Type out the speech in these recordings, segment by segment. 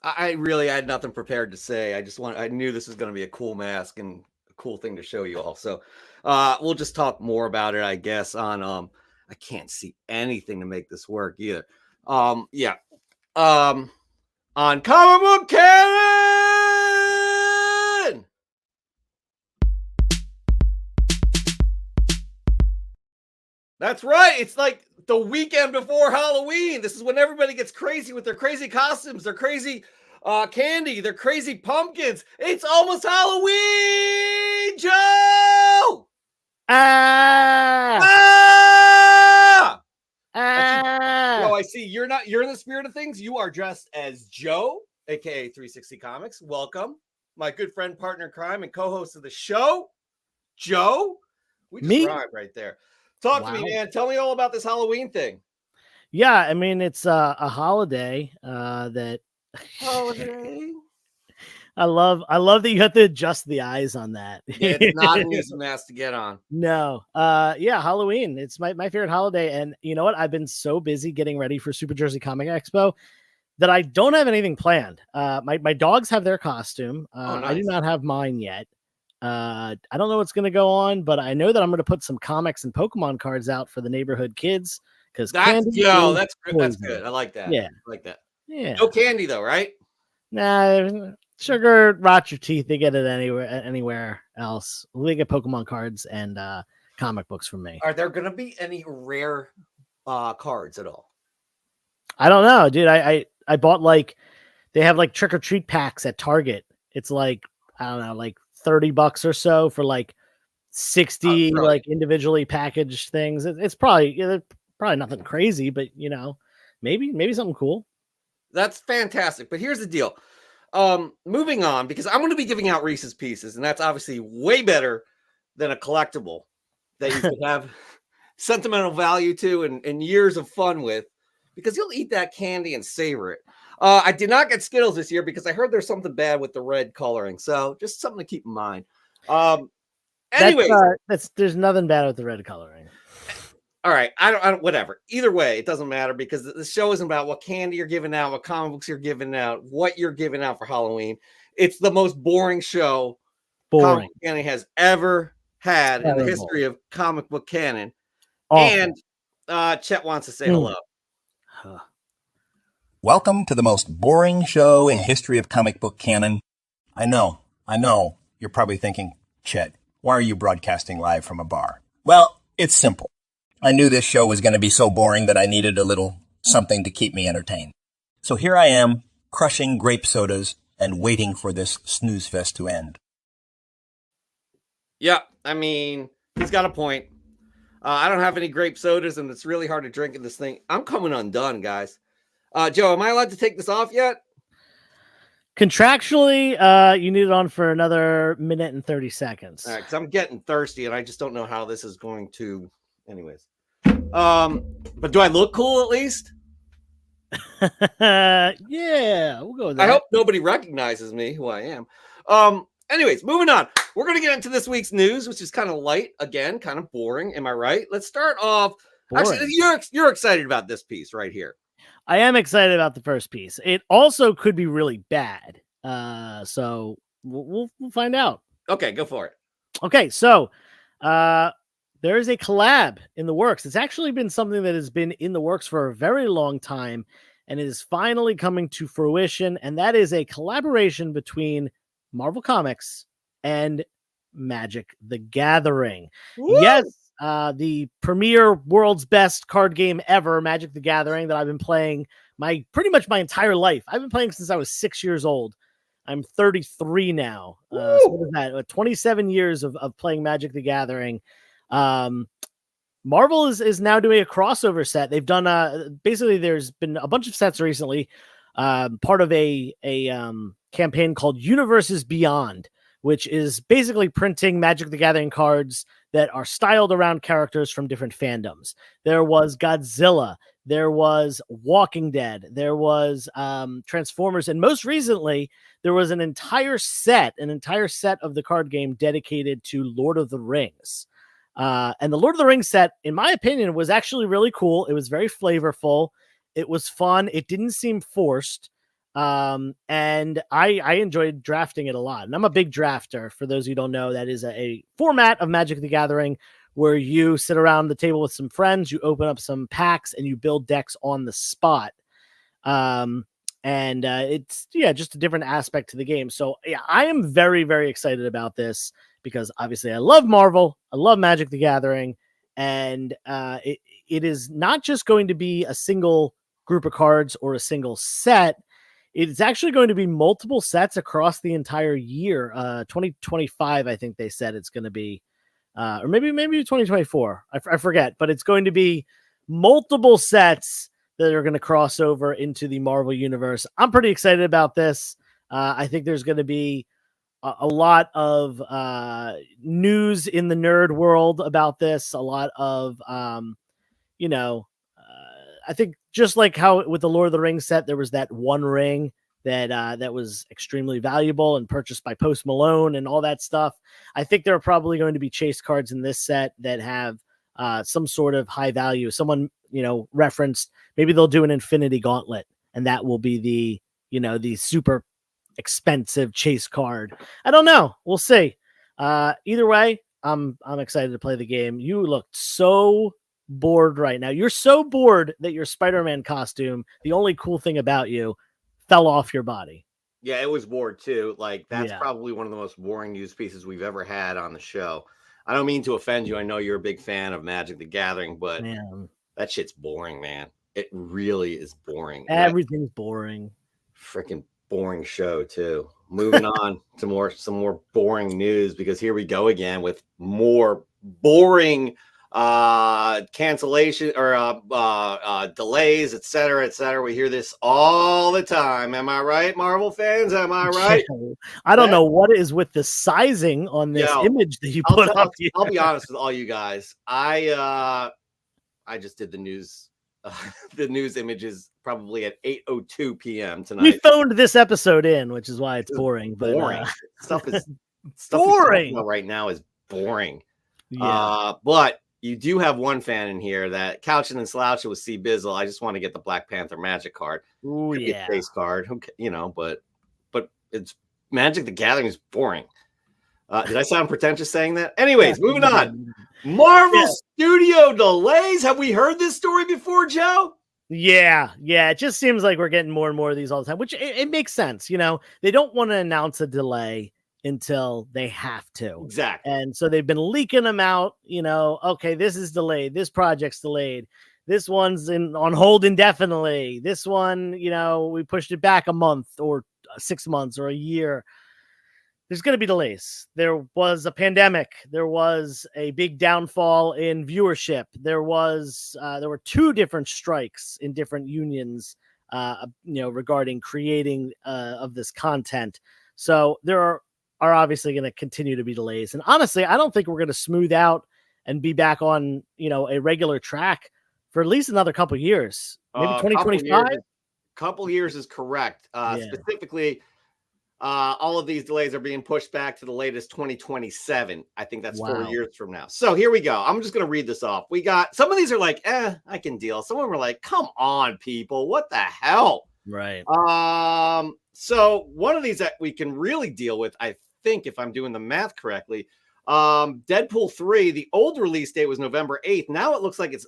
I really had nothing prepared to say. I knew this was going to be a cool mask and a cool thing to show you all. So we'll just talk more about it, I guess, on I can't see anything to make this work either. Yeah. On Comic Book Canon! That's right. It's like the weekend before Halloween. This is when everybody gets crazy with their crazy costumes, their crazy candy, their crazy pumpkins. It's almost Halloween, Joe! Ah! Joe, I see you're in the spirit of things. You are dressed as Joe, aka 360 Comics. Welcome. My good friend, partner in crime, and co-host of the show, Joe. We just rhymed right there. Talk to me, man. Tell me all about this Halloween thing. Yeah, I mean, it's a holiday that holiday. I love that you have to adjust the eyes on that. Yeah, it's not an easy mask to get on. No. Yeah, Halloween. It's my favorite holiday. And you know what? I've been so busy getting ready for Super Jersey Comic Expo that I don't have anything planned. My dogs have their costume. Nice. I do not have mine yet. I don't know what's going to go on, but I know that I'm going to put some comics and Pokemon cards out for the neighborhood kids. Because that's good. I like that. Yeah, I like that. Yeah. No candy though, right? Nah, sugar rots your teeth. They get it anywhere else. We get Pokemon cards and comic books from me. Are there going to be any rare cards at all? I don't know, dude. I bought they have trick or treat packs at Target. It's I don't know, $30 or so for 60 individually packaged things. It's probably nothing crazy, but maybe something cool. That's fantastic. But here's the deal. Moving on, because I'm going to be giving out Reese's Pieces, and that's obviously way better than a collectible that you could have sentimental value to and years of fun with, because you'll eat that candy and savor it. I did not get Skittles this year because I heard there's something bad with the red coloring. So just something to keep in mind. Anyways, there's nothing bad with the red coloring. All right, I don't. Whatever. Either way, it doesn't matter because the show isn't about what candy you're giving out, what comic books you're giving out, what you're giving out for Halloween. It's the most boring show Comic Book Canon has ever had in the history of Comic Book Canon. Awful. And Chet wants to say hello. Welcome to the most boring show in history of Comic Book Canon. I know. You're probably thinking, Chet, why are you broadcasting live from a bar? Well, it's simple. I knew this show was going to be so boring that I needed a little something to keep me entertained. So here I am, crushing grape sodas and waiting for this snooze fest to end. Yeah, I mean, he's got a point. I don't have any grape sodas, and it's really hard to drink in this thing. I'm coming undone, guys. Joe, am I allowed to take this off yet? Contractually, you need it on for another minute and 30 seconds. All right, because I'm getting thirsty, and I just don't know how this is going to... Anyways. But do I look cool at least? Yeah, we'll go with that. I hope nobody recognizes me, who I am. Anyways, moving on. We're going to get into this week's news, which is kind of light. Again, kind of boring. Am I right? Let's start off. Boring. Actually, you're excited about this piece right here. I am excited about the first piece. It also could be really bad. So we'll find out. Okay, go for it. Okay, so there is a collab in the works. It's actually been something that has been in the works for a very long time, and it is finally coming to fruition. And that is a collaboration between Marvel Comics and Magic the Gathering. Woo! Yes, the premier world's best card game ever, Magic the Gathering, that I've been playing pretty much my entire life. I've been playing since I was 6 years old. I'm 33 now. So what is that? 27 years of playing Magic the Gathering. Marvel is now doing a crossover set. They've done basically there's been a bunch of sets recently, part of a campaign called Universes Beyond, which is basically printing Magic the Gathering cards that are styled around characters from different fandoms. There was Godzilla, there was Walking Dead, there was Transformers, and most recently there was an entire set of the card game dedicated to Lord of the Rings. And the Lord of the Rings set, in my opinion, was actually really cool. It was very flavorful. It was fun. It didn't seem forced. And I enjoyed drafting it a lot. And I'm a big drafter. For those who don't know, that is a format of Magic the Gathering where you sit around the table with some friends, you open up some packs, and you build decks on the spot. It's just a different aspect to the game. So yeah, I am very, very excited about this because obviously I love Marvel, I love Magic the Gathering, and it is not just going to be a single group of cards or a single set. It's actually going to be multiple sets across the entire year. 2025, I think they said it's going to be, or maybe 2024. I forget, but it's going to be multiple sets that are going to cross over into the Marvel universe. I'm pretty excited about this. I think there's going to be a lot of news in the nerd world about this. A lot of, I think just like how with the Lord of the Rings set, there was that one ring that was extremely valuable and purchased by Post Malone and all that stuff. I think there are probably going to be chase cards in this set that have some sort of high value. Someone, referenced, maybe they'll do an Infinity Gauntlet and that will be the super expensive chase card. I don't know. We'll see. Either way, I'm excited to play the game. You look so bored right now. You're so bored that your Spider-Man costume, the only cool thing about you, fell off your body. Yeah, it was bored too. Like that's Yeah. probably one of the most boring news pieces we've ever had on the show. I don't mean to offend you. I know you're a big fan of Magic the Gathering, but Man, that shit's boring, man. It really is boring. everything's boring. Freaking boring show too. Moving on to some more boring news, because here we go again with more boring cancellation or delays, etc. We hear this all the time. Am I right, Marvel fans? Am I right? I don't know what is with the sizing on this image that you put up. I'll be honest with all you guys. I just did the news. The news images probably at 8:02 p.m. tonight. We phoned this episode in, which is why it's boring. Boring. But, stuff boring right now is boring. Yeah. But you do have one fan in here that couching and slouching with C Bizzle. I just want to get the Black Panther Magic card. Oh yeah, face card. Okay, but it's Magic the Gathering is boring. Did I sound pretentious saying that? Anyways, moving on. Marvel Studio delays. Have we heard this story before, Joe? Yeah. It just seems like we're getting more and more of these all the time, which it makes sense. They don't want to announce a delay until they have to. Exactly. And so they've been leaking them out, okay, this is delayed. This project's delayed. This one's on hold indefinitely. This one, we pushed it back a month or 6 months or a year. There's going to be delays. There was a pandemic. There was a big downfall in viewership. There were 2 different strikes in different unions, regarding creating of this content. So there are obviously going to continue to be delays. And honestly, I don't think we're going to smooth out and be back on, a regular track for at least another couple years. Maybe 2025. Couple years is correct. Specifically, all of these delays are being pushed back to the latest 2027. I think that's 4 years from now. So here we go. I'm just going to read this off. We got some of these are like, I can deal. Some of them are like, come on, people. What the hell? Right. So one of these that we can really deal with, I think, if I'm doing the math correctly, Deadpool 3, the old release date was November 8th. Now it looks like it's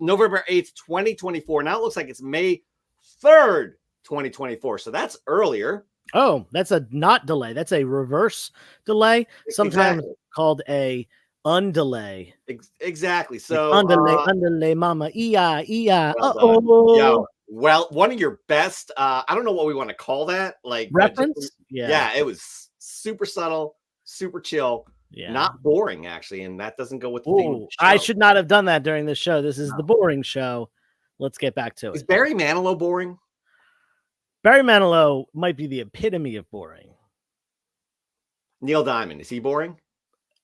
November 8th, 2024. Now it looks like it's May 3rd, 2024. So that's earlier. Oh, that's a not delay. That's a reverse delay, sometimes called a undelay. Exactly. So undelay, mama. Well, one of your best, I don't know what we want to call that. Like reference? Yeah, it was super subtle, super chill, not boring, actually. And that doesn't go with the theme of the show. I should not have done that during this show. This is the boring show. Let's get back to it. Is Barry Manilow boring? Barry Manilow might be the epitome of boring. Neil Diamond, is he boring?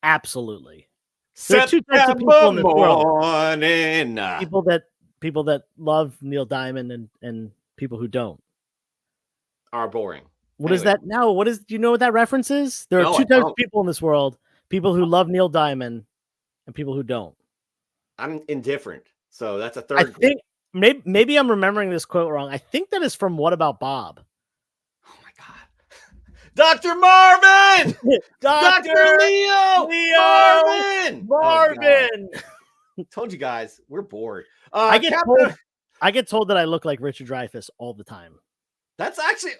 Absolutely. There are 2 types of people in this world. People that love Neil Diamond and people who don't are boring. What is that now? Do you know what that reference is? There are 2 types of people in this world: people who love Neil Diamond and people who don't. I'm indifferent. So that's a third. I think maybe I'm remembering this quote wrong. I think that is from What About Bob? Dr. Marvin! Dr. Dr. Leo! Leo Marvin! Oh, God. Marvin. Told you guys, we're bored. I get Captain- told that I look like Richard Dreyfuss all the time. That's actually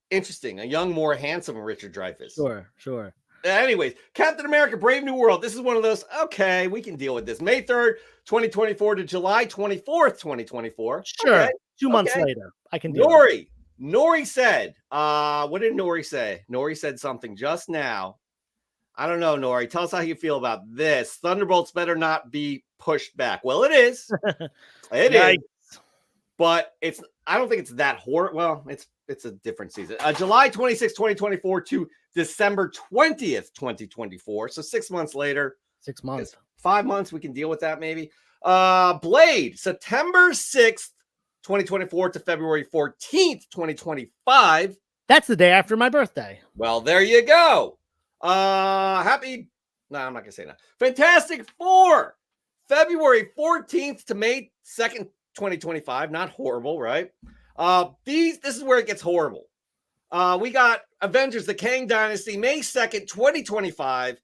interesting. A young, more handsome Richard Dreyfuss. Sure. Anyways, Captain America: Brave New World. This is one of those. Okay, we can deal with this. May 3rd, 2024 to July 24th, 2024. Sure. Okay. 2 months Okay. later, I can deal with it. Nori said, what did Nori say? Nori said something just now. I don't know, Nori. Tell us how you feel about this. Thunderbolts better not be pushed back. Well, it is. It is. Yikes. But I don't think it's that horrible. Well, it's a different season. July 26, 2024 to December 20th, 2024. So 6 months later. 6 months. 5 months, we can deal with that maybe. Blade, September 6th, 2024 to February 14th, 2025. That's the day after my birthday. Well, there you go. No, I'm not gonna say that. Fantastic Four, February 14th to May 2nd, 2025. Not horrible, right? This is where it gets horrible. We got Avengers: The Kang Dynasty, May 2nd, 2025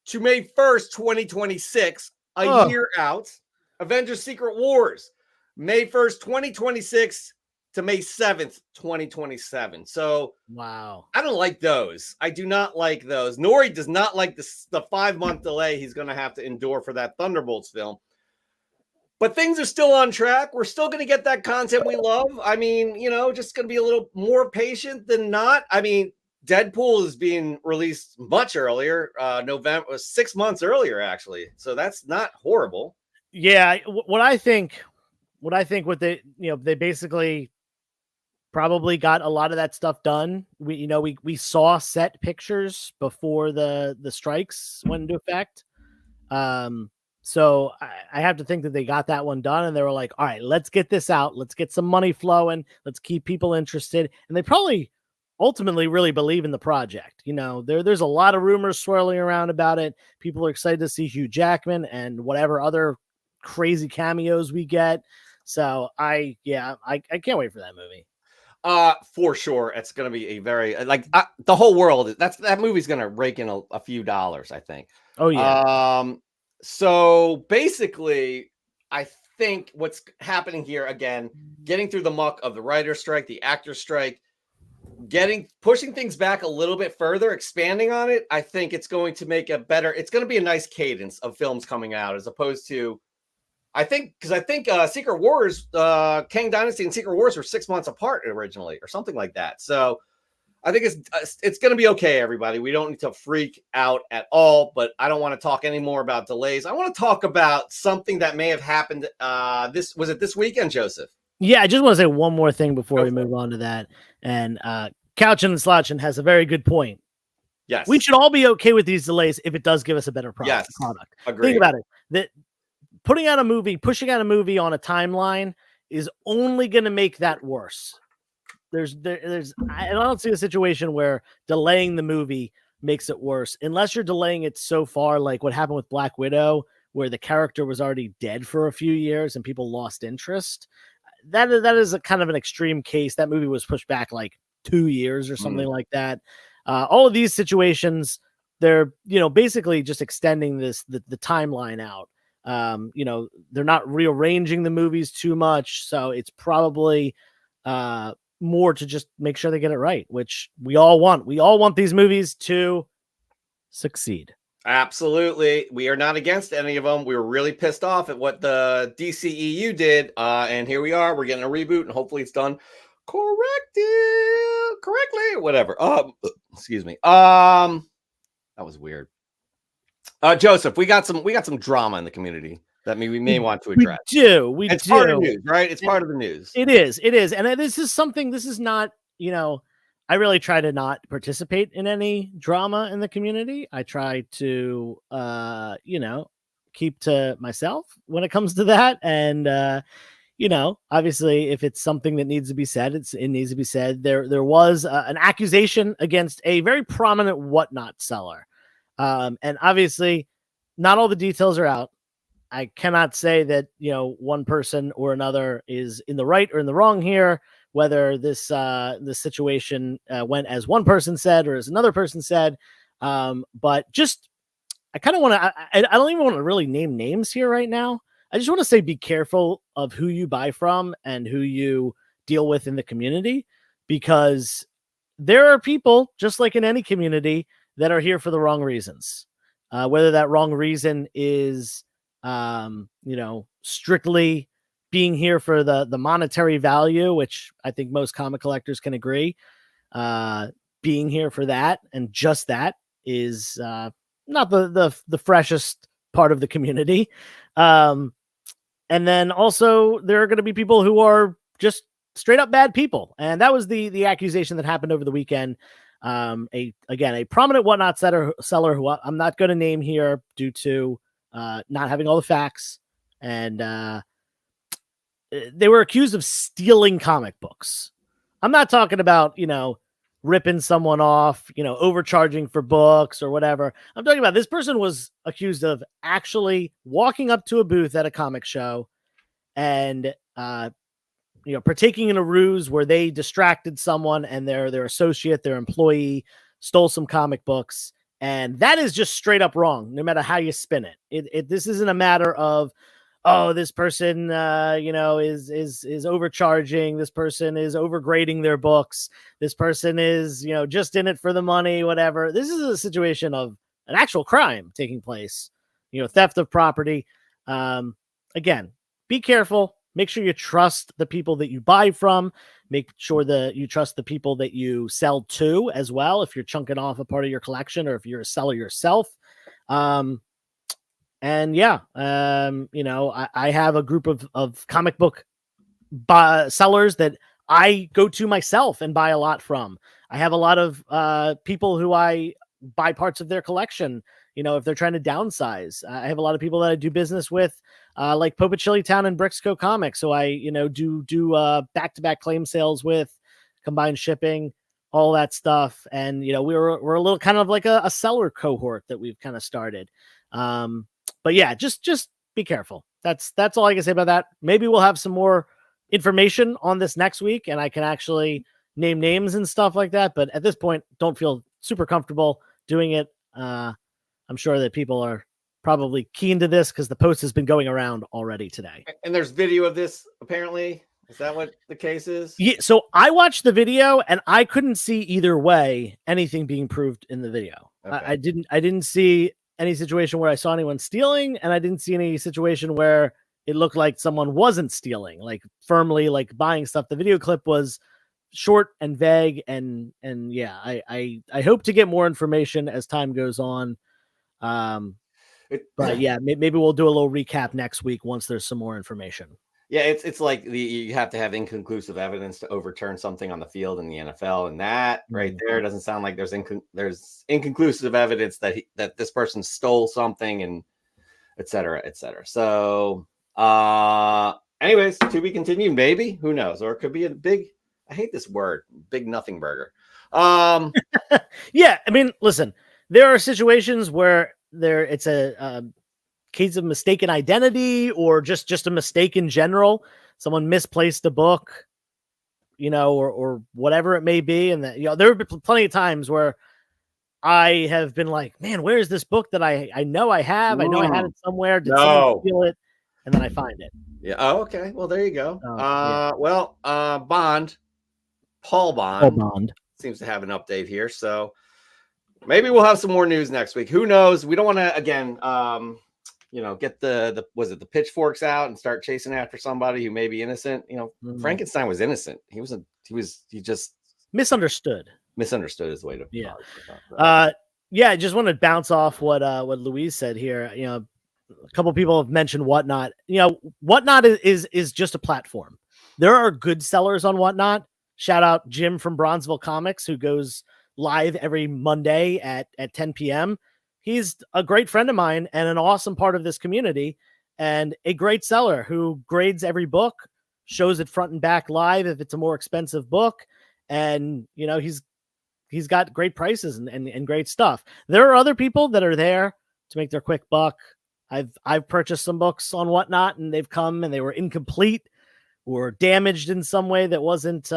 to May 1st, 2026, a year out. Avengers: Secret Wars, May 1st, 2026 to May 7th, 2027. So, wow. I don't like those. I do not like those. Nori does not like the 5-month delay he's going to have to endure for that Thunderbolts film. But things are still on track. We're still going to get that content we love. I mean, just going to be a little more patient than not. I mean, Deadpool is being released much earlier. November, 6 months earlier, actually. So that's not horrible. Yeah, what I think they basically probably got a lot of that stuff done. We saw set pictures before the strikes went into effect. So I have to think that they got that one done and they were like, all right, let's get this out. Let's get some money flowing. Let's keep people interested. And they probably ultimately really believe in the project. There's a lot of rumors swirling around about it. People are excited to see Hugh Jackman and whatever other crazy cameos we get. So I can't wait for that movie. For sure, it's going to be a very the whole world. That movie's going to rake in a few dollars, I think. Oh yeah. So basically, I think what's happening here again, getting through the muck of the writer's strike, the actor's strike, pushing things back a little bit further, expanding on it. I think it's going to make it's going to be a nice cadence of films coming out as opposed to. I think Secret Wars, Kang Dynasty and Secret Wars were 6 months apart originally or something like that. So I think it's going to be okay, everybody. We don't need to freak out at all, but I don't want to talk any more about delays. I want to talk about something that may have happened. This weekend, Joseph? Yeah, I just want to say one more thing before we move on to that. And Couchin and Slotchin has a very good point. Yes. We should all be okay with these delays if it does give us a better product. Yes. Agreed. Think about it. That pushing out a movie on a timeline is only going to make that worse. I don't see a situation where delaying the movie makes it worse unless you're delaying it so far, like what happened with Black Widow, where the character was already dead for a few years and people lost interest. That is a kind of an extreme case. That movie was pushed back like 2 years or something like that. All of these situations, they're basically just extending the timeline out. They're not rearranging the movies too much, so it's probably more to just make sure they get it right, which we all want. We all want these movies to succeed. Absolutely. We are not against any of them. We were really pissed off at what the DCEU did. And here we are. We're getting a reboot and hopefully it's done correctly or whatever. Excuse me. That was weird. Joseph, we got some drama in the community that we may want to address. It's part of news, right? It's part of the news. It is. And this is not, I really try to not participate in any drama in the community. I try to, keep to myself when it comes to that. And, obviously if it's something that needs to be said, it needs to be said. There was an accusation against a very prominent Whatnot seller. And obviously not all the details are out. I cannot say that, one person or another is in the right or in the wrong here, whether this situation went as one person said or as another person said. But just, I kind of want to, I don't even want to really name names here right now. I just want to say, be careful of who you buy from and who you deal with in the community, because there are people, just like in any community, that are here for the wrong reasons. Whether that wrong reason is, strictly being here for the monetary value, which I think most comic collectors can agree. Being here for that and just that is not the freshest part of the community. And then also there are going to be people who are just straight up bad people. And that was the accusation that happened over the weekend. A prominent Whatnot seller who I'm not going to name here due to not having all the facts. And they were accused of stealing comic books. I'm not talking about, ripping someone off, overcharging for books or whatever. I'm talking about this person was accused of actually walking up to a booth at a comic show and, partaking in a ruse where they distracted someone and their associate, their employee, stole some comic books. And that is just straight up wrong, no matter how you spin it. This isn't a matter of, oh, this person, is overcharging. This person is overgrading their books. This person is, just in it for the money, whatever. This is a situation of an actual crime taking place, theft of property. Again, be careful. Make sure you trust the people that you buy from. Make sure that you trust the people that you sell to as well, if you're chunking off a part of your collection or if you're a seller yourself. I have a group of comic book sellers that I go to myself and buy a lot from. I have a lot of people who I buy parts of their collection, if they're trying to downsize. I have a lot of people that I do business with, like Popa Chili Town and Brixco Comics. So I, do back-to-back claim sales with, combined shipping, all that stuff. And, we're a little kind of like a seller cohort that we've kind of started. But yeah, just be careful. That's all I can say about that. Maybe we'll have some more information on this next week and I can actually name names and stuff like that. But at this point, don't feel super comfortable doing it. I'm sure that people are probably keen to this because the post has been going around already today. And there's video of this, apparently. Is that what the case is? Yeah. So I watched the video and I couldn't see either way anything being proved in the video. Okay. I didn't see any situation where I saw anyone stealing, and I didn't see any situation where it looked like someone wasn't stealing, like firmly like buying stuff. The video clip was short and vague, and yeah, I hope to get more information as time goes on. But yeah, maybe we'll do a little recap next week once there's some more information. Yeah, it's like you have to have inconclusive evidence to overturn something on the field in the NFL, and that right there doesn't sound like there's inconclusive evidence that this person stole something, and et cetera, et cetera. So, anyways, to be continued, maybe, who knows, or it could be a big, I hate this word, big nothing burger. Yeah, I mean, listen, there are situations where it's a case of mistaken identity or just a mistake in general. Someone misplaced a book, or whatever it may be. And that, there have been plenty of times where I have been like, man, where is this book that I know I have? I know I had it somewhere. Did someone steal it? And then I find it. Yeah. Oh, okay. Well, there you go. Yeah. Paul Bond seems to have an update here. So maybe we'll have some more news next week. Who knows? We don't want to, again, get the pitchforks out and start chasing after somebody who may be innocent. Frankenstein was innocent. He just misunderstood. Misunderstood is the way to. Yeah. I just want to bounce off what Louise said here. A couple people have mentioned Whatnot. Whatnot is just a platform. There are good sellers on Whatnot. Shout out Jim from Bronzeville Comics, who goes live every Monday at 10 p.m. He's a great friend of mine and an awesome part of this community and a great seller who grades every book, shows it front and back live if it's a more expensive book. And, he's got great prices and great stuff. There are other people that are there to make their quick buck. I've purchased some books on Whatnot and they've come and they were incomplete, or damaged in some way that wasn't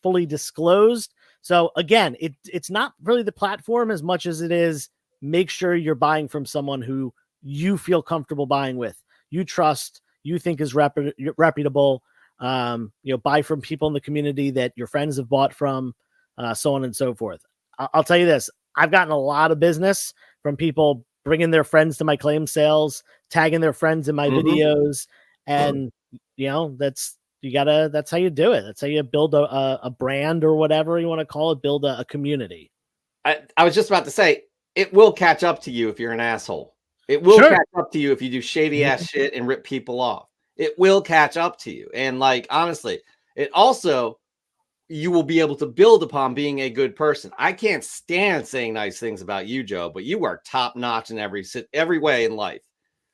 fully disclosed. So again, it's not really the platform as much as it is make sure you're buying from someone who you feel comfortable buying with, you trust, you think is reputable. Buy from people in the community that your friends have bought from, so on and so forth. I'll tell you this. I've gotten a lot of business from people bringing their friends to my claim sales, tagging their friends in my videos. And, that's how you do it. That's how you build a brand or whatever you want to call it, build a community. I was just about to say, it will catch up to you if you're an asshole. It will catch up to you if you do shady ass shit and rip people off. It will catch up to you. And honestly, it also, you will be able to build upon being a good person. I can't stand saying nice things about you, Joe, but you are top notch in every way in life.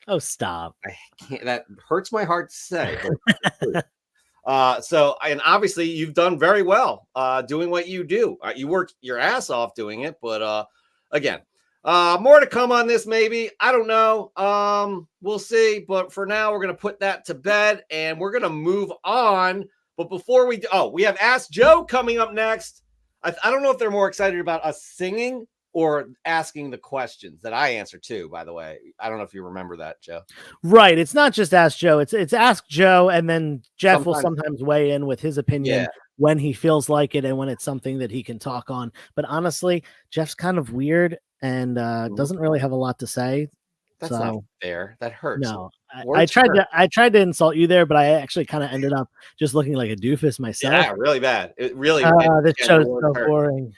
Oh, stop. I can't, that hurts my heart to say. And obviously you've done very well doing what you do. You work your ass off doing it, but again, more to come on this, maybe. I don't know. We'll see. But for now, we're going to put that to bed and we're going to move on. But before we do, we have Ask Joe coming up next. I don't know if they're more excited about us singing or asking the questions that I answer too, by the way. I don't know if you remember that, Joe. Right. It's not just Ask Joe. It's Ask Joe. And then Jeff will sometimes weigh in with his opinion when he feels like it and when it's something that he can talk on. But honestly, Jeff's kind of weird and doesn't really have a lot to say. That's not fair. That hurts. No, I tried to insult you there, but I actually kind of ended up just looking like a doofus myself. Yeah, really bad. It really. This show's so boring.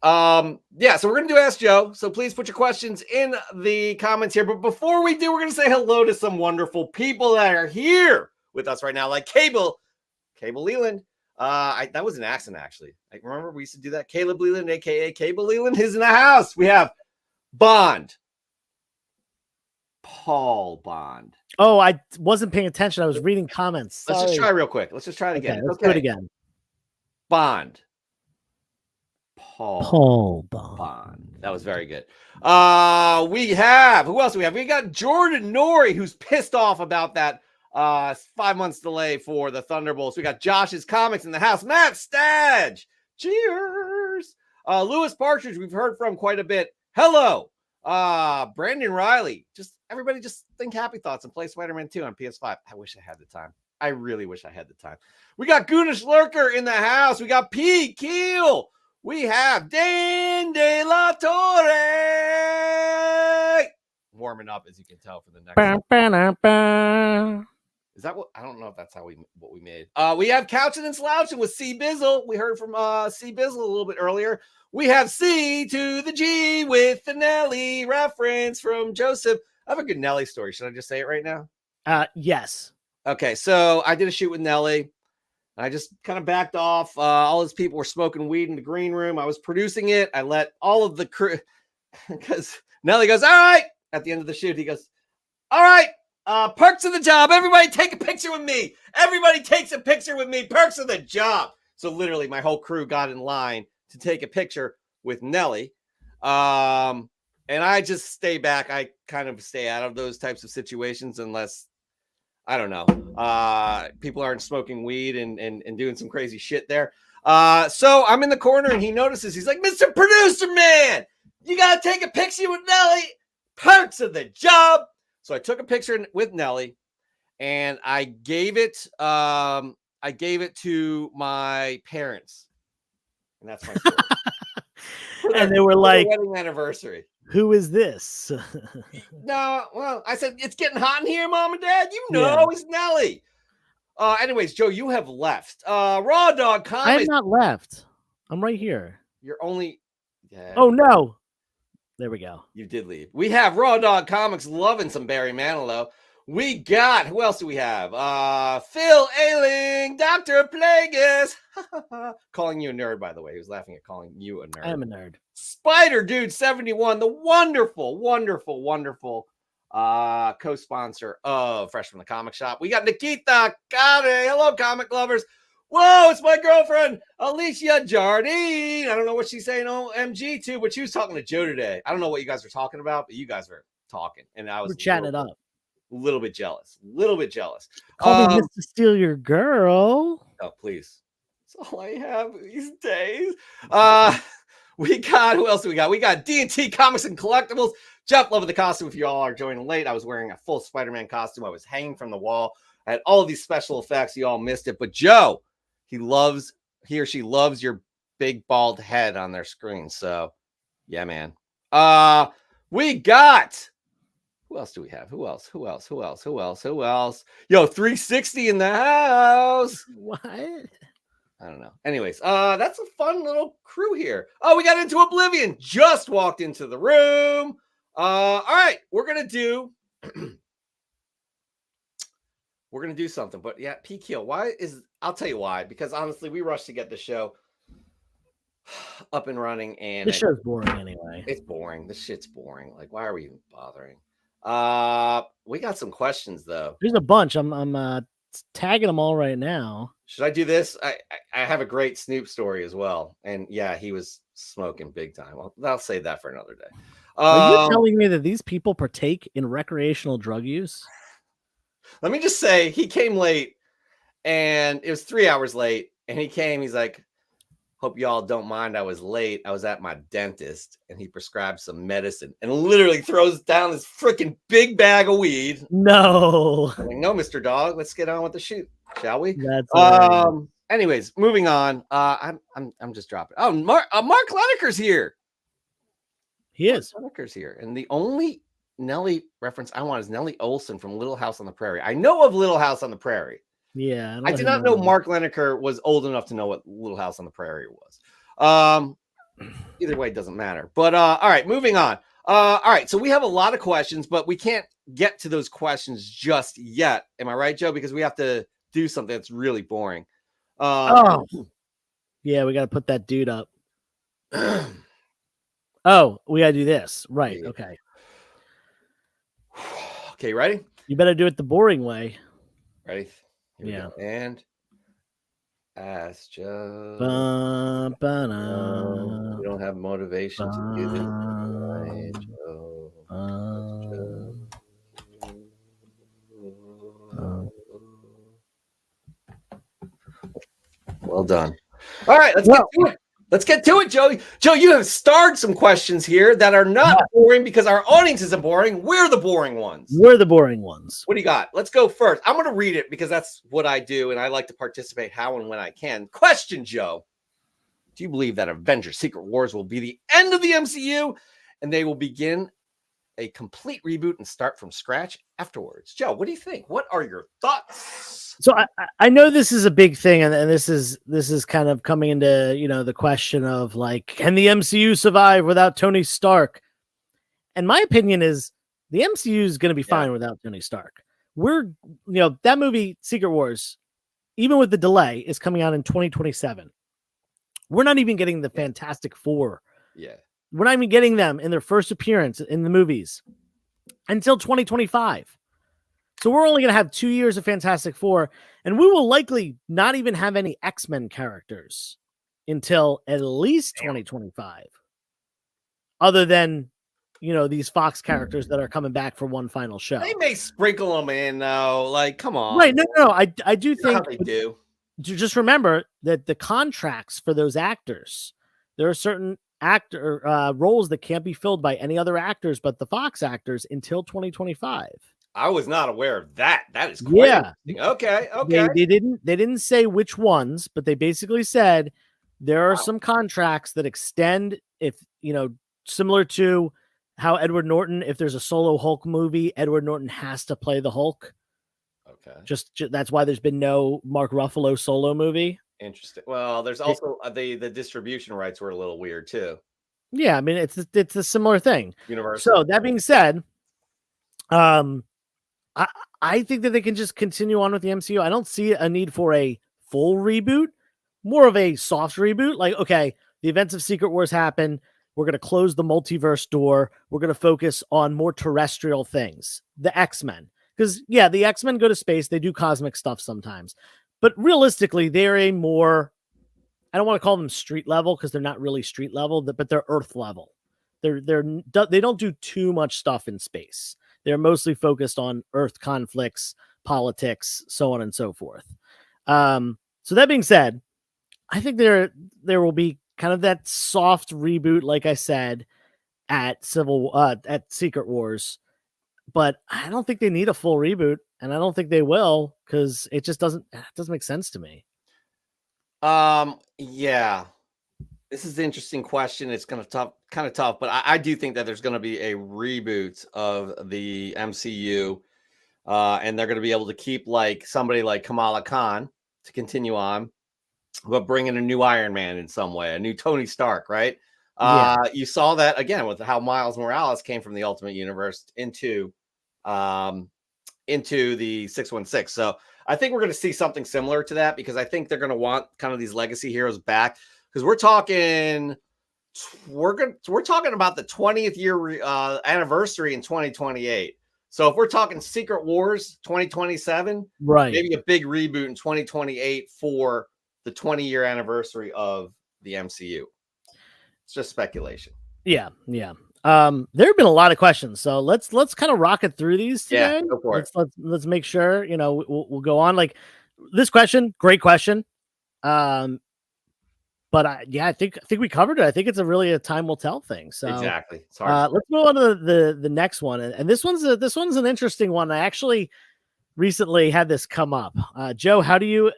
So we're gonna do Ask Joe. So please put your questions in the comments here. But before we do, we're gonna say hello to some wonderful people that are here with us right now, like Cable Leland. That was an accent actually. I remember we used to do that. Caleb Leland, aka Cable Leland, is in the house. We have Bond. Paul Bond. Oh, I wasn't paying attention. I was reading comments. Sorry. Let's just try real quick. Let's just try it again. Let's do it again. Bond. Paul Bond. That was very good. We have, who else do we have? We got Jordan Norrie, who's pissed off about that 5 months delay for the Thunderbolts. We got Josh's Comics in the house. Matt Stadge. Cheers. Lewis Partridge, we've heard from quite a bit. Hello. Brandon Riley. Everybody just think happy thoughts and play Spider-Man 2 on PS5. I wish I had the time. I really wish I had the time. We got Goonish Lurker in the house. We got P. Keel. We have Dan De La Torre. Warming up, as you can tell, for the next one. Is that what? I don't know if that's what we made. We have Couching and Slouching with C Bizzle. We heard from C Bizzle a little bit earlier. We have C to the G with the Nelly reference from Joseph. I have a good Nelly story. Should I just say it right now? Yes. Okay, so I did a shoot with Nelly. I just kind of backed off. All his people were smoking weed in the green room. I was producing it. I let all of the crew, because Nelly goes, all right. At the end of the shoot, he goes, all right, perks of the job. Everybody take a picture with me. Everybody takes a picture with me. Perks of the job. So literally my whole crew got in line to take a picture with Nelly. And I just stay back. I kind of stay out of those types of situations unless, I don't know, people aren't smoking weed and doing some crazy shit there. So I'm in the corner and he notices. He's like, Mr. Producer Man, you got to take a picture with Nelly. Perks of the job. So I took a picture with Nelly and I gave it to my parents. And that's my story. And they were like, wedding anniversary. Who is this? No, well, I said, it's getting hot in here, Mom and Dad. You know, It's Nelly. Anyways, Joe, you have left. Raw Dog Comics. I have not left. I'm right here. You're only. Yeah. Oh, no. There we go. You did leave. We have Raw Dog Comics loving some Barry Manilow. We got, who else do we have? Phil Ailing, Dr. Plagueis. Calling you a nerd, by the way. He was laughing at calling you a nerd. I am a nerd. Spider Dude 71, the wonderful, wonderful, wonderful co-sponsor of Fresh from the Comic Shop. We got Nikita Kade. Hello, comic lovers. Whoa, it's my girlfriend, Alicia Jardine. I don't know what she's saying OMG to, but she was talking to Joe today. I don't know what you guys are talking about, but you guys are talking. And I was We're chatting it up. little bit jealous. Little bit jealous. Call me Mr. Steal Your Girl. Oh, please. That's all I have these days. We got, who else do we got? We got D&T Comics and Collectibles. Jeff, loving the costume. If you all are joining late, I was wearing a full Spider-Man costume. I was hanging from the wall. I had all of these special effects. You all missed it. But Joe, he or she loves your big bald head on their screen. So, yeah, man. We got, who else do we have? Who else? Yo, 360 in the house. What? I don't know. Anyways, that's a fun little crew here. Oh, we got Into Oblivion. Just walked into the room. All right, we're gonna do something, but yeah, PQ. I'll tell you why, because honestly, we rushed to get the show up and running, and This show's boring anyway. it's boring. This shit's boring. Like, why are we even bothering? We got some questions though. There's a bunch. I'm tagging them all right now. Should I do this? I have a great Snoop story as well, and yeah, he was smoking big time. Well, I'll save that for another day. Are you telling me that these people partake in recreational drug use? Let me just say, he came late, and it was 3 hours late, and he came. He's like, "Hope y'all don't mind. I was late. I was at my dentist," and he prescribed some medicine, and literally throws down this freaking big bag of weed. No. I'm like, "No, Mr. Dog, let's get on with the shoot, shall we?" That's hilarious. Anyways, moving on. I'm just dropping. Oh, Mark Lineker's here. He is. Lineker's here, and the only Nelly reference I want is Nellie Olson from Little House on the Prairie. I know of Little House on the Prairie. Yeah. I did not know Mark Lineker was old enough to know what Little House on the Prairie was. Either way, it doesn't matter. But all right, moving on. All right, so we have a lot of questions, but we can't get to those questions just yet. Am I right, Joe? Because we have to do something that's really boring. Yeah, we got to put that dude up. Oh, we got to do this. Right. Yeah. Okay. Okay, ready? You better do it the boring way. Ready? Here we Yeah. go. And ask Joe. We don't have motivation to do this. Right, Joe. Well done. All right, let's get to it. Let's get to it, Joey. Joe, you have starred some questions here that are not boring because our audience isn't boring. We're the boring ones. We're the boring ones. What do you got? Let's go first. I'm going to read it because that's what I do, and I like to participate how and when I can. Question, Joe. Do you believe that Avengers Secret Wars will be the end of the MCU and they will begin a complete reboot and start from scratch afterwards? Joe, what do you think? What are your thoughts? So I know this is a big thing, and this is kind of coming into, you know, the question of like, can the MCU survive without Tony Stark? And my opinion is the MCU is going to be fine without Tony Stark. That movie Secret Wars, even with the delay, is coming out in 2027. We're not even getting the Fantastic Four. Yeah. We're not even getting them in their first appearance in the movies until 2025. So we're only going to have 2 years of Fantastic Four, and we will likely not even have any X-Men characters until at least 2025. Other than, you know, these Fox characters that are coming back for one final show. They may sprinkle them in, though. Like, come on. Right. No. I do think how they do. Just remember that the contracts for those actors, there are certain actor roles that can't be filled by any other actors but the Fox actors until 2025. I was not aware of that. That is quite interesting. Okay. They didn't say which ones, but they basically said there are some contracts that extend, if you know, similar to how Edward Norton, if there's a solo Hulk movie, Edward Norton has to play the Hulk. Okay. Just that's why there's been no Mark Ruffalo solo movie. Interesting. Well, there's also the distribution rights were a little weird too. Yeah, I mean it's a similar thing. Universal. So that being said, I think that they can just continue on with the MCU. I don't see a need for a full reboot, more of a soft reboot. Like, okay, the events of Secret Wars happen. We're going to close the multiverse door. We're going to focus on more terrestrial things. The X-Men. Because, yeah, the X-Men go to space. They do cosmic stuff sometimes. But realistically, they're a more, I don't want to call them street level because they're not really street level, but they're Earth level. They don't do too much stuff in space. They're mostly focused on Earth conflicts, politics, so on and so forth. So that being said, I think there will be kind of that soft reboot, like I said, at Secret Wars, but I don't think they need a full reboot, and I don't think they will, because it just doesn't make sense to me. Yeah. This is an interesting question. It's kind of tough, but I do think that there's going to be a reboot of the MCU, and they're going to be able to keep like somebody like Kamala Khan to continue on, but bring in a new Iron Man in some way, a new Tony Stark, right? Yeah. You saw that again with how Miles Morales came from the Ultimate Universe into the 616. So I think we're going to see something similar to that, because I think they're going to want kind of these legacy heroes back, because we're talking about the 20th year anniversary in 2028. So if we're talking Secret Wars 2027, Right. maybe a big reboot in 2028 for the 20-year anniversary of the MCU. It's just speculation. Yeah. There have been a lot of questions, so let's kind of rocket through these today. Yeah, go for it. Let's make sure, we'll go on. Like this question, great question. But I think we covered it. I think it's a time will tell thing. So exactly. It's hard. Let's move on to the next one, and this one's an interesting one. I actually recently had this come up. Joe, how do you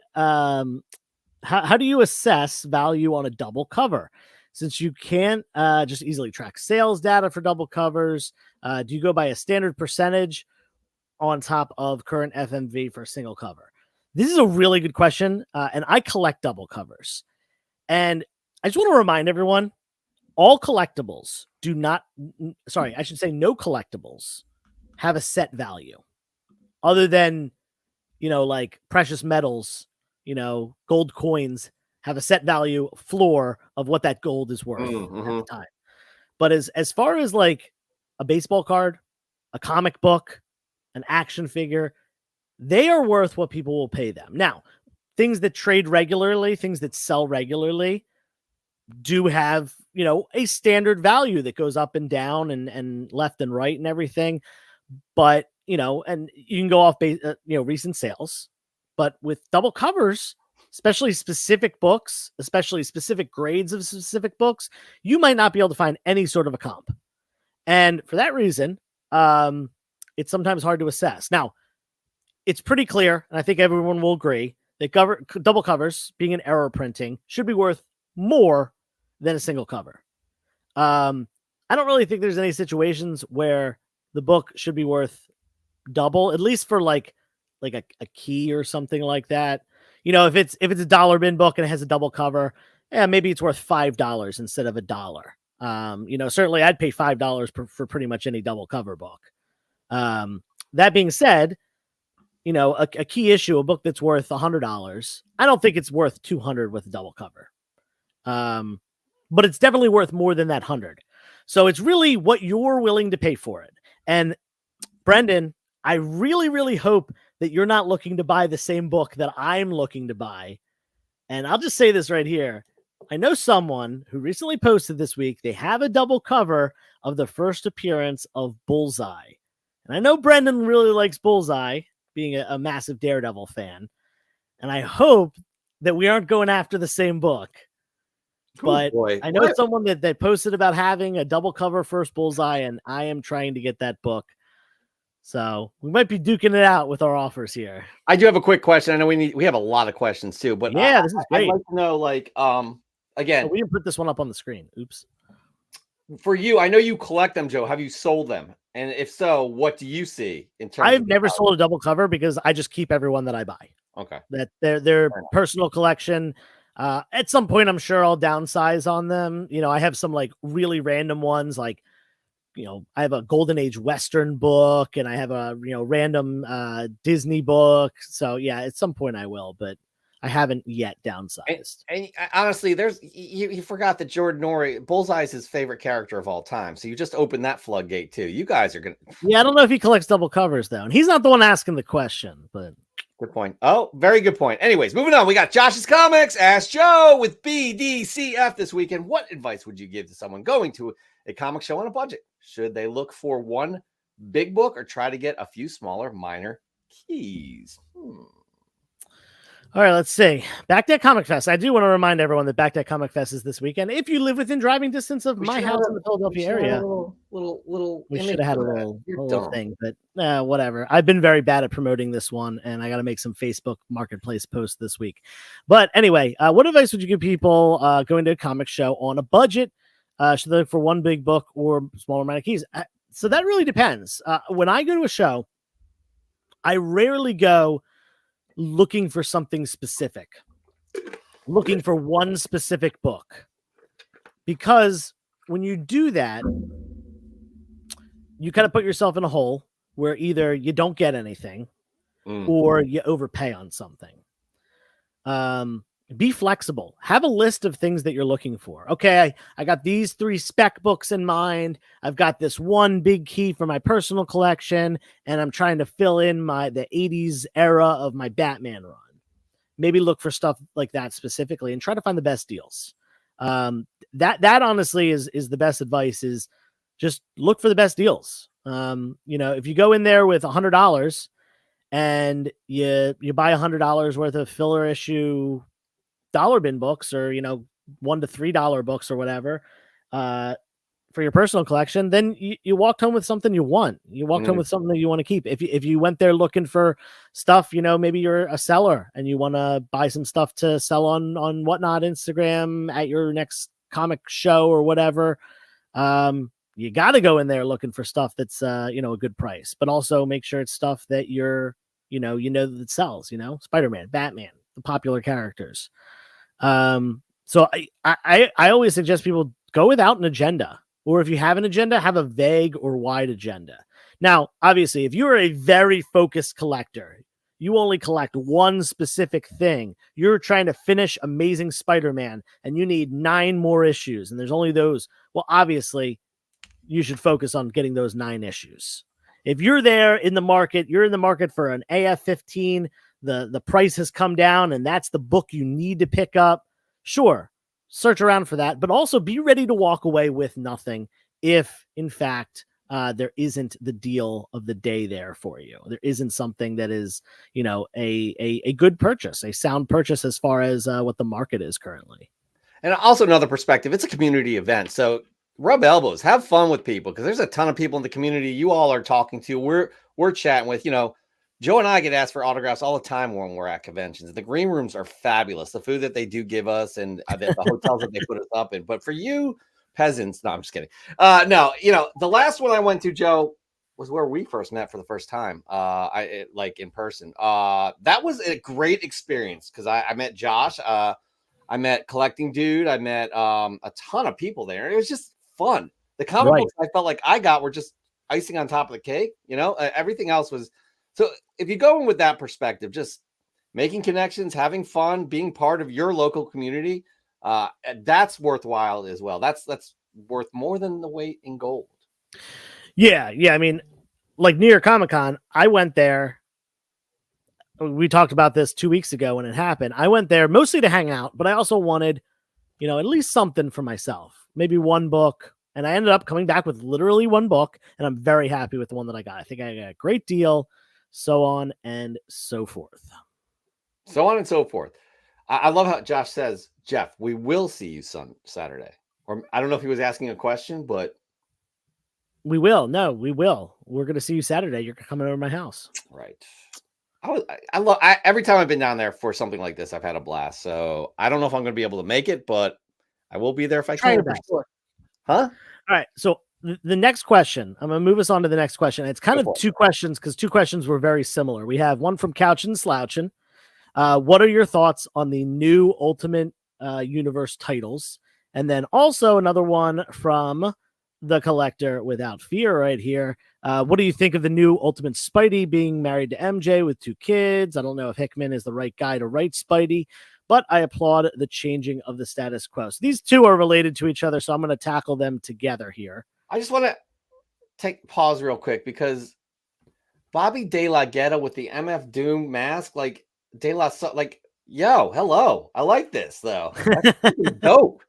assess value on a double cover? Since you can't just easily track sales data for double covers, do you go by a standard percentage on top of current FMV for a single cover? This is a really good question, and I collect double covers. And I just want to remind everyone, all collectibles no collectibles have a set value other than, like precious metals, gold coins have a set value floor of what that gold is worth at the time. But as far as like a baseball card, a comic book, an action figure, they are worth what people will pay them. Now, things that trade regularly, things that sell regularly do have, a standard value that goes up and down and left and right and everything. But, and you can go off, recent sales, but with double covers, especially specific books, especially specific grades of specific books, you might not be able to find any sort of a comp. And for that reason, it's sometimes hard to assess. Now, it's pretty clear, and I think everyone will agree, that double covers, being an error printing, should be worth more than a single cover. I don't really think there's any situations where the book should be worth double, at least for like a key or something like that. If it's a dollar bin book and it has a double cover, maybe it's worth $5 instead of $1. Certainly I'd pay $5 for pretty much any double cover book. That being said, a key issue, a book that's worth $100, I don't think it's worth $200 with a double cover. But it's definitely worth more than that $100. So it's really what you're willing to pay for it. And Brendan, I really, really hope that you're not looking to buy the same book that I'm looking to buy. And I'll just say this right here. I know someone who recently posted this week, they have a double cover of the first appearance of Bullseye. And I know Brendan really likes Bullseye, being a massive Daredevil fan. And I hope that we aren't going after the same book. But I know someone that posted about having a double cover first Bullseye, and I am trying to get that book. So we might be duking it out with our offers here. I do have a quick question. I know we have a lot of questions too, but yeah, this is great. I'd like to know, like, again, we didn't put this one up on the screen. Oops. For you, I know you collect them, Joe. Have you sold them? And if so, what do you see in terms? I've never sold a double cover because I just keep everyone that I buy. Okay. That they're personal collection. At some point, I'm sure I'll downsize on them. I have some like really random ones, like, I have a Golden Age Western book, and I have a, random Disney book. So yeah, at some point I will, but I haven't yet downsized. And honestly, you forgot that Jordan Norrie, Bullseye, is his favorite character of all time. So you just opened that floodgate too. You guys are gonna. Yeah, I don't know if he collects double covers though, and he's not the one asking the question, but. Good point. Oh, very good point. Anyways, moving on. We got Josh's Comics. Ask Joe with BDCF this weekend. What advice would you give to someone going to a comic show on a budget? Should they look for one big book or try to get a few smaller minor keys? All right, let's see. Backdeck Comic Fest. I do want to remind everyone that Backdeck Comic Fest is this weekend. If you live within driving distance of my house in the Philadelphia area, we should have had a little thing, but whatever. I've been very bad at promoting this one, and I got to make some Facebook Marketplace posts this week. But anyway, what advice would you give people going to a comic show on a budget? Should they look for one big book or smaller amount of keys? So that really depends. When I go to a show, I rarely go looking for something specific, looking for one specific book, because when you do that, you kind of put yourself in a hole where either you don't get anything or you overpay on something. Be flexible. Have a list of things that you're looking for. Okay, I got these 3 spec books in mind. I've got this one big key for my personal collection, and I'm trying to fill in the 80s era of my Batman run. Maybe look for stuff like that specifically and try to find the best deals. That honestly is the best advice, is just look for the best deals. If you go in there with $100 and you buy $100 worth of filler issue dollar bin books, or $1 to $3 books or whatever, for your personal collection, then you walked home with something you want. You walked home with something that you want to keep. If you went there looking for stuff, maybe you're a seller and you want to buy some stuff to sell on Whatnot Instagram at your next comic show or whatever, you got to go in there looking for stuff that's a good price, but also make sure it's stuff that that sells. Spider-Man, Batman, the popular characters. So I always suggest people go without an agenda, or if you have an agenda, have a vague or wide agenda. Now, obviously, if you're a very focused collector, you only collect one specific thing. You're trying to finish Amazing Spider-Man and you need 9 more issues, and there's only those. Well, obviously, you should focus on getting those 9 issues. If you're there in the market, you're in the market for an AF-15, the price has come down and that's the book you need to pick up, sure, search around for that, but also be ready to walk away with nothing if, in fact, there isn't the deal of the day there for you. There isn't something that is, a good purchase, a sound purchase as far as what the market is currently. And also another perspective, it's a community event. So rub elbows, have fun with people, because there's a ton of people in the community you all are talking to. We're chatting with, Joe and I get asked for autographs all the time when we're at conventions. The green rooms are fabulous. The food that they do give us and the hotels that they put us up in. But for you peasants, no, I'm just kidding. No, the last one I went to, Joe, was where we first met for the first time. Like in person. That was a great experience because I met Josh. I met Collecting Dude. I met a ton of people there. It was just fun. The comic books I felt like I got were just icing on top of the cake. Everything else was. So if you go in with that perspective, just making connections, having fun, being part of your local community, that's worthwhile as well. That's worth more than the weight in gold. Yeah. I mean, like New York Comic Con, I went there. We talked about this 2 weeks ago when it happened. I went there mostly to hang out, but I also wanted, at least something for myself, maybe one book. And I ended up coming back with literally one book, and I'm very happy with the one that I got. I think I got a great deal. So on and so forth. So on and so forth. I love how Josh says, Jeff, we will see you Saturday. Or I don't know if he was asking a question, but we will. No, we will. We're going to see you Saturday. You're coming over to my house. Right. Every time I've been down there for something like this, I've had a blast. So I don't know if I'm going to be able to make it, but I will be there if I can. Sure. Huh? All right. So the next question, I'm going to move us on to the next question. It's kind of 2 questions because 2 questions were very similar. We have one from Couchin' Slouchin'. What are your thoughts on the new Ultimate Universe titles? And then also another one from the Collector Without Fear right here. What do you think of the new Ultimate Spidey being married to MJ with 2 kids? I don't know if Hickman is the right guy to write Spidey, but I applaud the changing of the status quo. So these 2 are related to each other, so I'm going to tackle them together here. I just want to pause real quick because Bobby De La Ghetto with the MF Doom mask, like De La, yo, hello. I like this though. That's dope.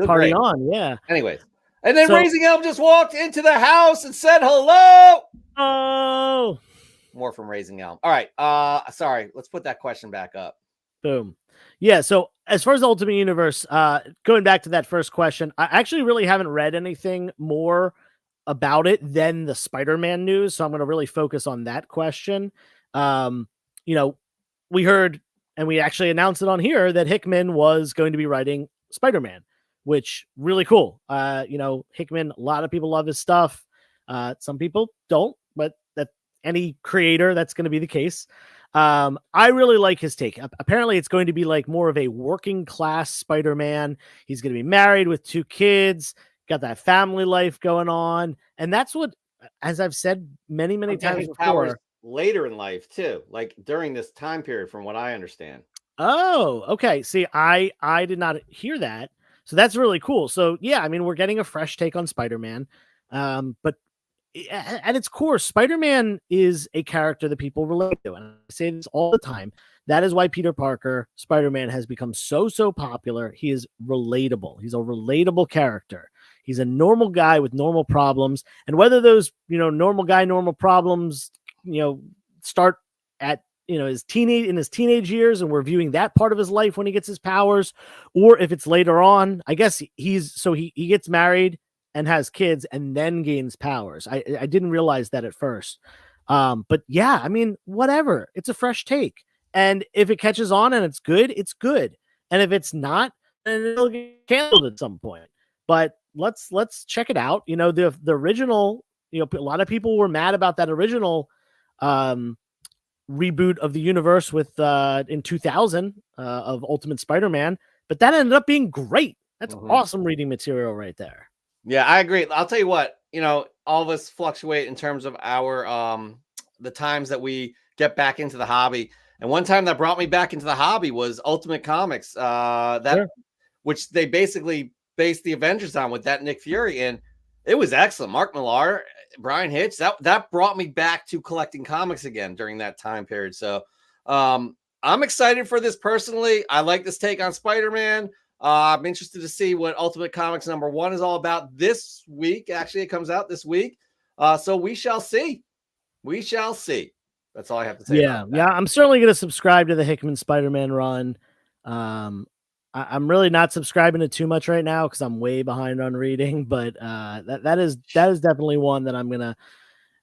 Party great. On, yeah. Anyways, And then So- Raising Elm just walked into the house and said hello. Oh, More from Raising Elm. All right. Sorry. Let's put that question back up. boom. Yeah. So as far as the Ultimate Universe, going back to that first question, I actually really haven't read anything more about it than the Spider-Man news. So I'm going to really focus on that question. You know, we heard, and we actually announced it on here, that Hickman was going to be writing Spider-Man, which really cool. You know, Hickman, a lot of people love his stuff. Some people don't, but that any creator, that's going to be the case. I really like his take. Apparently it's going to be like more of a working class Spider-Man. He's going to be married with 2 kids, got that family life going on. And that's what, as I've said many times His powers before. later in life too, like during this time period, from what I understand. Oh, okay. See, I did not hear that. So that's really cool. So yeah, I mean, we're getting a fresh take on Spider-Man. But at its core, Spider-Man is a character that people relate to. And I say this all the time. That is why Peter Parker, Spider-Man, has become so popular. He is relatable. He's a relatable character. He's a normal guy with normal problems. And whether those, normal guy, normal problems, start at, his teenage years, and we're viewing that part of his life when he gets his powers, or if it's later on, I guess he gets married and has kids and then gains powers. I didn't realize that at first. But yeah, I mean, whatever. It's a fresh take. And if it catches on and it's good, it's good. And if it's not, then it'll get canceled at some point. But let's check it out. The original, a lot of people were mad about that original reboot of the universe with in 2000 of Ultimate Spider-Man, but that ended up being great. That's awesome reading material right there. Yeah, I agree. I'll tell you what, all of us fluctuate in terms of our the times that we get back into the hobby. And one time that brought me back into the hobby was Ultimate Comics, which they basically based the Avengers on with that Nick Fury, and it was excellent. Mark Millar, Brian Hitch, that brought me back to collecting comics again during that time period. So I'm excited for this personally. I like this take on Spider-Man. I'm interested to see what Ultimate Comics #1 is all about this week. Actually, it comes out this week. So we shall see. We shall see. That's all I have to say. Yeah. I'm certainly going to subscribe to the Hickman Spider-Man run. I'm really not subscribing to too much right now because I'm way behind on reading, but that is definitely one that I'm gonna,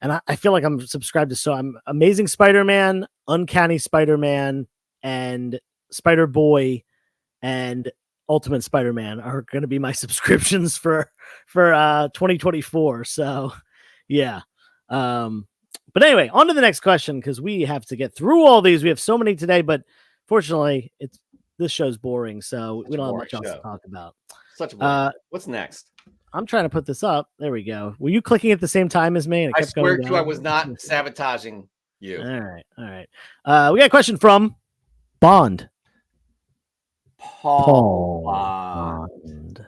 and I feel like I'm subscribed to. So I'm Amazing Spider-Man, Uncanny Spider-Man, and Spider-Boy, and Ultimate Spider-Man are going to be my subscriptions for 2024. So yeah. But anyway, on to the next question, because we have to get through all these. We have so many today, but fortunately this show's boring, so we don't have much else to talk about. Such a boring. What's next? I'm trying to put this up. There we go. Were you clicking at the same time as me? And I swear to you, I was not sabotaging you. All right. We got a question from Bond. Paul Bond.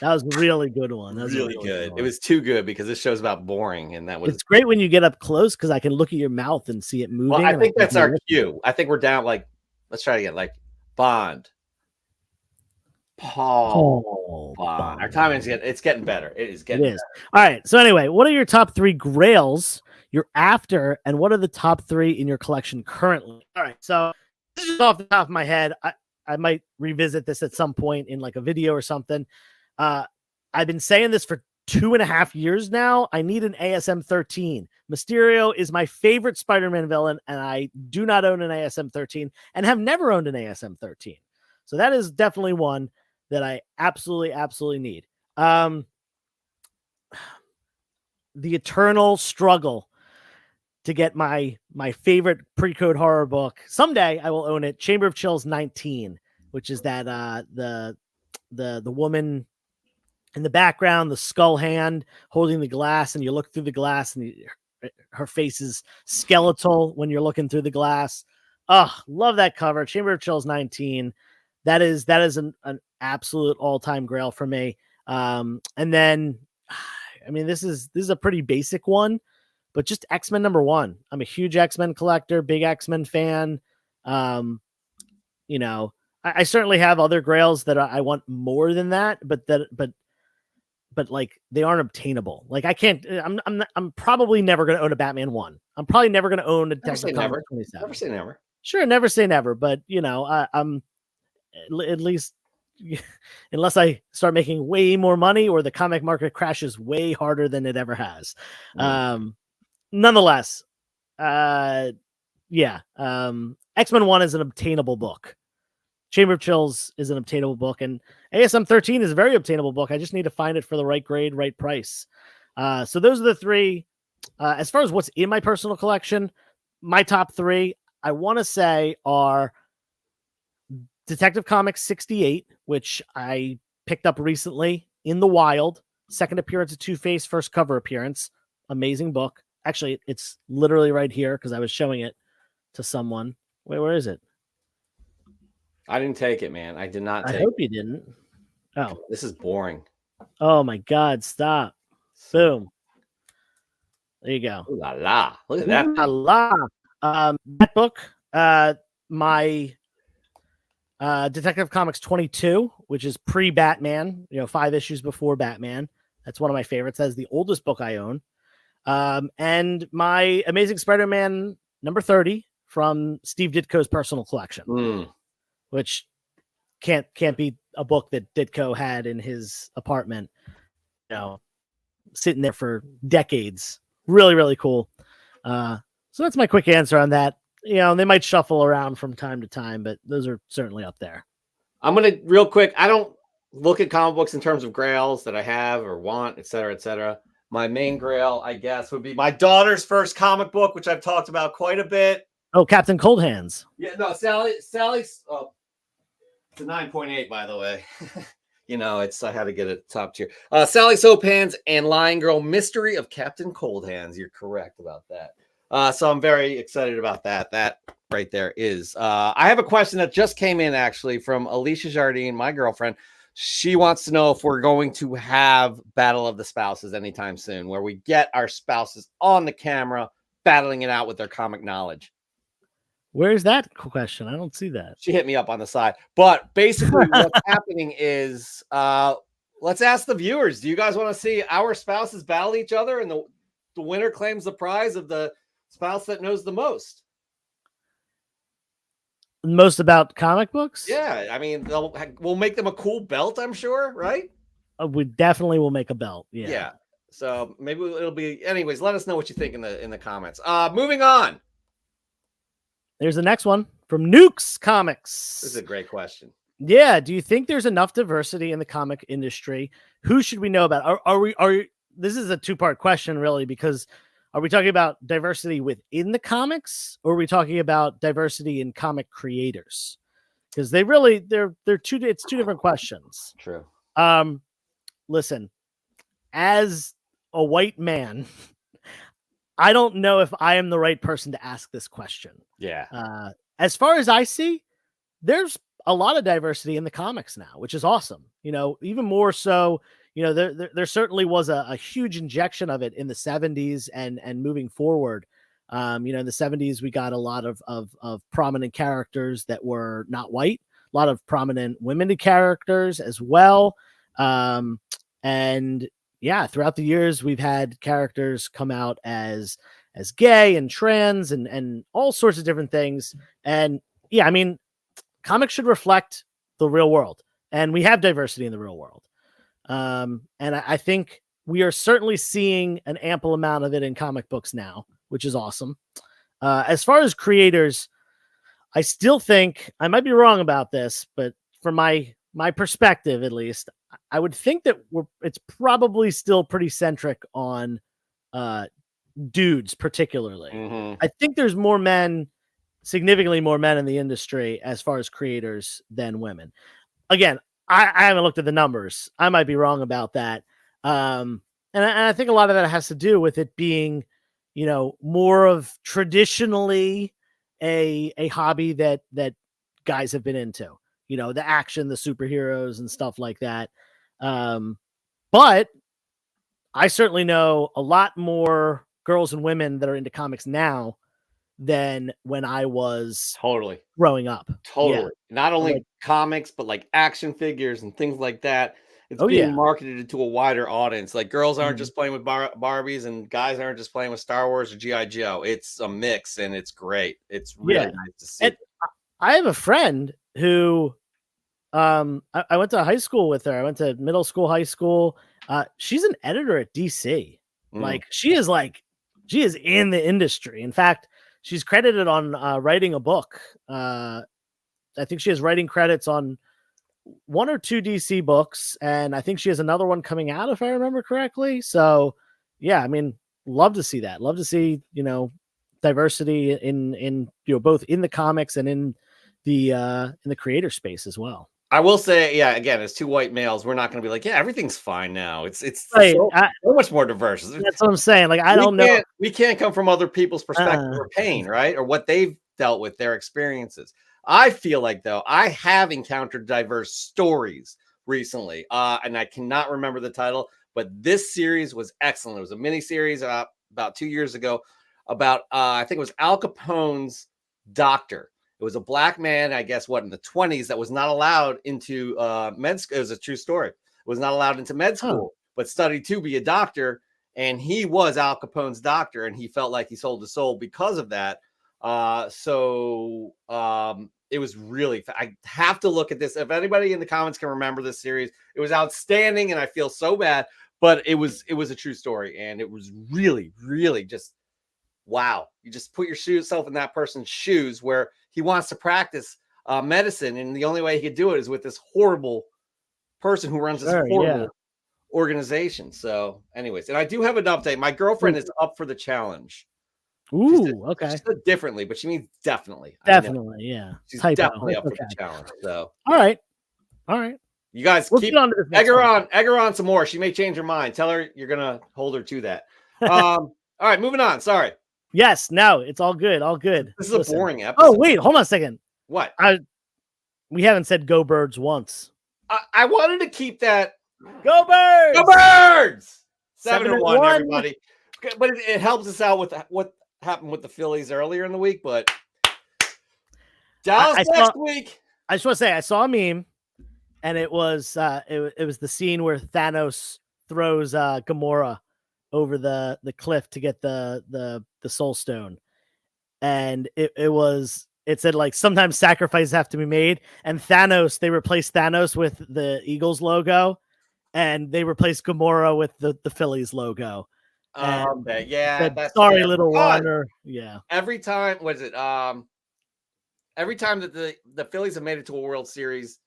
That was a really good one. That was really good. It was too good because this show's about boring, and that was. It's great when you get up close because I can look at your mouth and see it moving. Well, I think that's our cue. I think we're down. Let's try it again. Bond. Paul Bond. Our timing it's getting better. It is getting better. All right. So anyway, what are your top 3 grails you're after, and what are the top 3 in your collection currently? All right. So this is off the top of my head. I might revisit this at some point in a video or something. I've been saying this for 2.5 years now. I need an ASM 13. Mysterio is my favorite Spider-Man villain, and I do not own an ASM 13 and have never owned an ASM 13. So that is definitely one that I absolutely need. The eternal struggle to get my favorite pre-code horror book. Someday I will own it. Chamber of Chills 19, which is that the woman in the background, the skull hand holding the glass, and you look through the glass, and her face is skeletal when you're looking through the glass. Oh, love that cover. Chamber of Chills 19. That is an absolute all-time grail for me. And then, I mean, this is a pretty basic one, but just X-Men #1. I'm a huge X-Men collector, big X-Men fan. I certainly have other grails that I want more than that, but but like they aren't obtainable. Like I can't. I'm probably never going to own a Batman 1. I'm probably never going to own a Never say Detective never. Comics 27. Never say never. Sure, never say never, but I'm at least unless I start making way more money or the comic market crashes way harder than it ever has. Nonetheless, X-Men 1 is an obtainable book. Chamber of Chills is an obtainable book, and ASM 13 is a very obtainable book. I just need to find it for the right grade, right price. So those are the three. As far as what's in my personal collection, my top three, I want to say, are Detective Comics 68, which I picked up recently in the wild. Second appearance of Two-Face, first cover appearance. Amazing book. Actually, it's literally right here because I was showing it to someone. Wait, where is it? I didn't take it, man. I did not take I hope you didn't. Oh. This is boring. Oh, my God. Stop. Boom. There you go. Ooh la la. Look at that. Ooh la la. That book, my Detective Comics 22, which is pre-Batman, 5 issues before Batman. That's one of my favorites. That's the oldest book I own. And my Amazing Spider-Man number 30 from Steve Ditko's personal collection, which can't be a book that Ditko had in his apartment, sitting there for decades. Really, really cool. So that's my quick answer on that. They might shuffle around from time to time, but those are certainly up there. I'm going to real quick. I don't look at comic books in terms of grails that I have or want, et cetera, et cetera. My main grail, I guess, would be my daughter's first comic book, which I've talked about quite a bit. Oh, Captain Cold Hands. Yeah, no, Sally's, oh, it's a 9.8, by the way. I had to get it top tier. Sally Soap Hands and Lion Girl Mystery of Captain Cold Hands. You're correct about that. So I'm very excited about that. That right there is. I have a question that just came in actually from Alicia Jardine, my girlfriend. She wants to know if we're going to have Battle of the Spouses anytime soon, where we get our spouses on the camera battling it out with their comic knowledge. Where's that question? I don't see that. She hit me up on the side. But basically what's happening is let's ask the viewers. Do you guys want to see our spouses battle each other and the winner claims the prize of the spouse that knows the most? Most about comic books? Yeah, I mean, we'll make them a cool belt, I'm sure, right? We definitely will make a belt. Yeah. So maybe it'll be. Anyways, let us know what you think in the comments. Moving on. There's the next one from Nukes Comics. This is a great question. Yeah. Do you think there's enough diversity in the comic industry? Who should we know about? This is a two-part question, really, because are we talking about diversity within the comics, or are we talking about diversity in comic creators? Because they're two. It's two different questions. True. Listen, as a white man, I don't know if I am the right person to ask this question. Yeah. As far as I see, there's a lot of diversity in the comics now, which is awesome. Even more so. There certainly was a huge injection of it in the 70s and moving forward. In the 70s, we got a lot of prominent characters that were not white, a lot of prominent women characters as well. And yeah, throughout the years, we've had characters come out as gay and trans and all sorts of different things. And yeah, I mean, comics should reflect the real world, and we have diversity in the real world. And I think we are certainly seeing an ample amount of it in comic books now, which is awesome. As far as creators, I still think, I might be wrong about this, but from my perspective, at least, I would think that it's probably still pretty centric on dudes, particularly. Mm-hmm. I think there's more men, significantly more men in the industry as far as creators than women. Again, I haven't looked at the numbers. I might be wrong about that. And I think a lot of that has to do with it being, more of traditionally a hobby that guys have been into, the action, the superheroes and stuff like that. But I certainly know a lot more girls and women that are into comics now than when I was Totally growing up. Totally. Yeah. Not only comics, but like action figures and things like that. It's Oh, being yeah. marketed to a wider audience. Like girls aren't Mhm. just playing with Barbies, and guys aren't just playing with Star Wars or GI Joe. It's a mix, and it's great. It's really Yeah. nice to see. And I have a friend who I went to high school with her. I went to middle school, high school. She's an editor at DC. Mm. She is in the industry. In fact, she's credited on writing a book. I think she has writing credits on 1 or 2 DC books, and I think she has another one coming out, if I remember correctly. So, yeah, I mean, love to see that. Love to see, diversity in both in the comics and in the creator space as well. I will say, yeah, again, as 2 white males, we're not going to be like, yeah, everything's fine now. It's Right. so much more diverse. That's what I'm saying. Like, I don't know. We can't come from other people's perspective or pain, right? Or what they've dealt with, their experiences. I feel like, though, I have encountered diverse stories recently, and I cannot remember the title, but this series was excellent. It was a mini series about 2 years ago about, I think it was Al Capone's doctor. It was a black man, I guess, in the 20s that was not allowed into med school. It was a true story. Was not allowed into med school, but studied to be a doctor. And he was Al Capone's doctor, and he felt like he sold his soul because of that. It was really, I have to look at this. If anybody in the comments can remember this series, it was outstanding, and I feel so bad, but it was a true story, and it was really, really just wow. You just put yourself in that person's shoes where he wants to practice medicine, and the only way he could do it is with this horrible person who runs this horrible organization. So, anyways, and I do have an update. My girlfriend is up for the challenge. Ooh, okay. She said differently, but she means definitely. Definitely, yeah. She's Typo. definitely up Okay. for the challenge. So, all right. You guys keep egg her on some more. She may change her mind. Tell her you're gonna hold her to that. All right, moving on. Sorry. Yes, no, it's all good. All good. This is a boring episode. Oh, wait, hold on a second. What? We haven't said go Birds once. I wanted to keep that. Go Birds! Go Birds! 7-1, everybody. But it helps us out with what happened with the Phillies earlier in the week. But Dallas next week. I just want to say, I saw a meme, and it was the scene where Thanos throws Gamora over the cliff to get the Soul Stone, and it said like sometimes sacrifices have to be made, and they replaced Thanos with the Eagles logo, and they replaced Gamora with the Phillies logo. Okay, yeah, that's sorry, little Warner. Yeah, every time every time that the Phillies have made it to a World Series,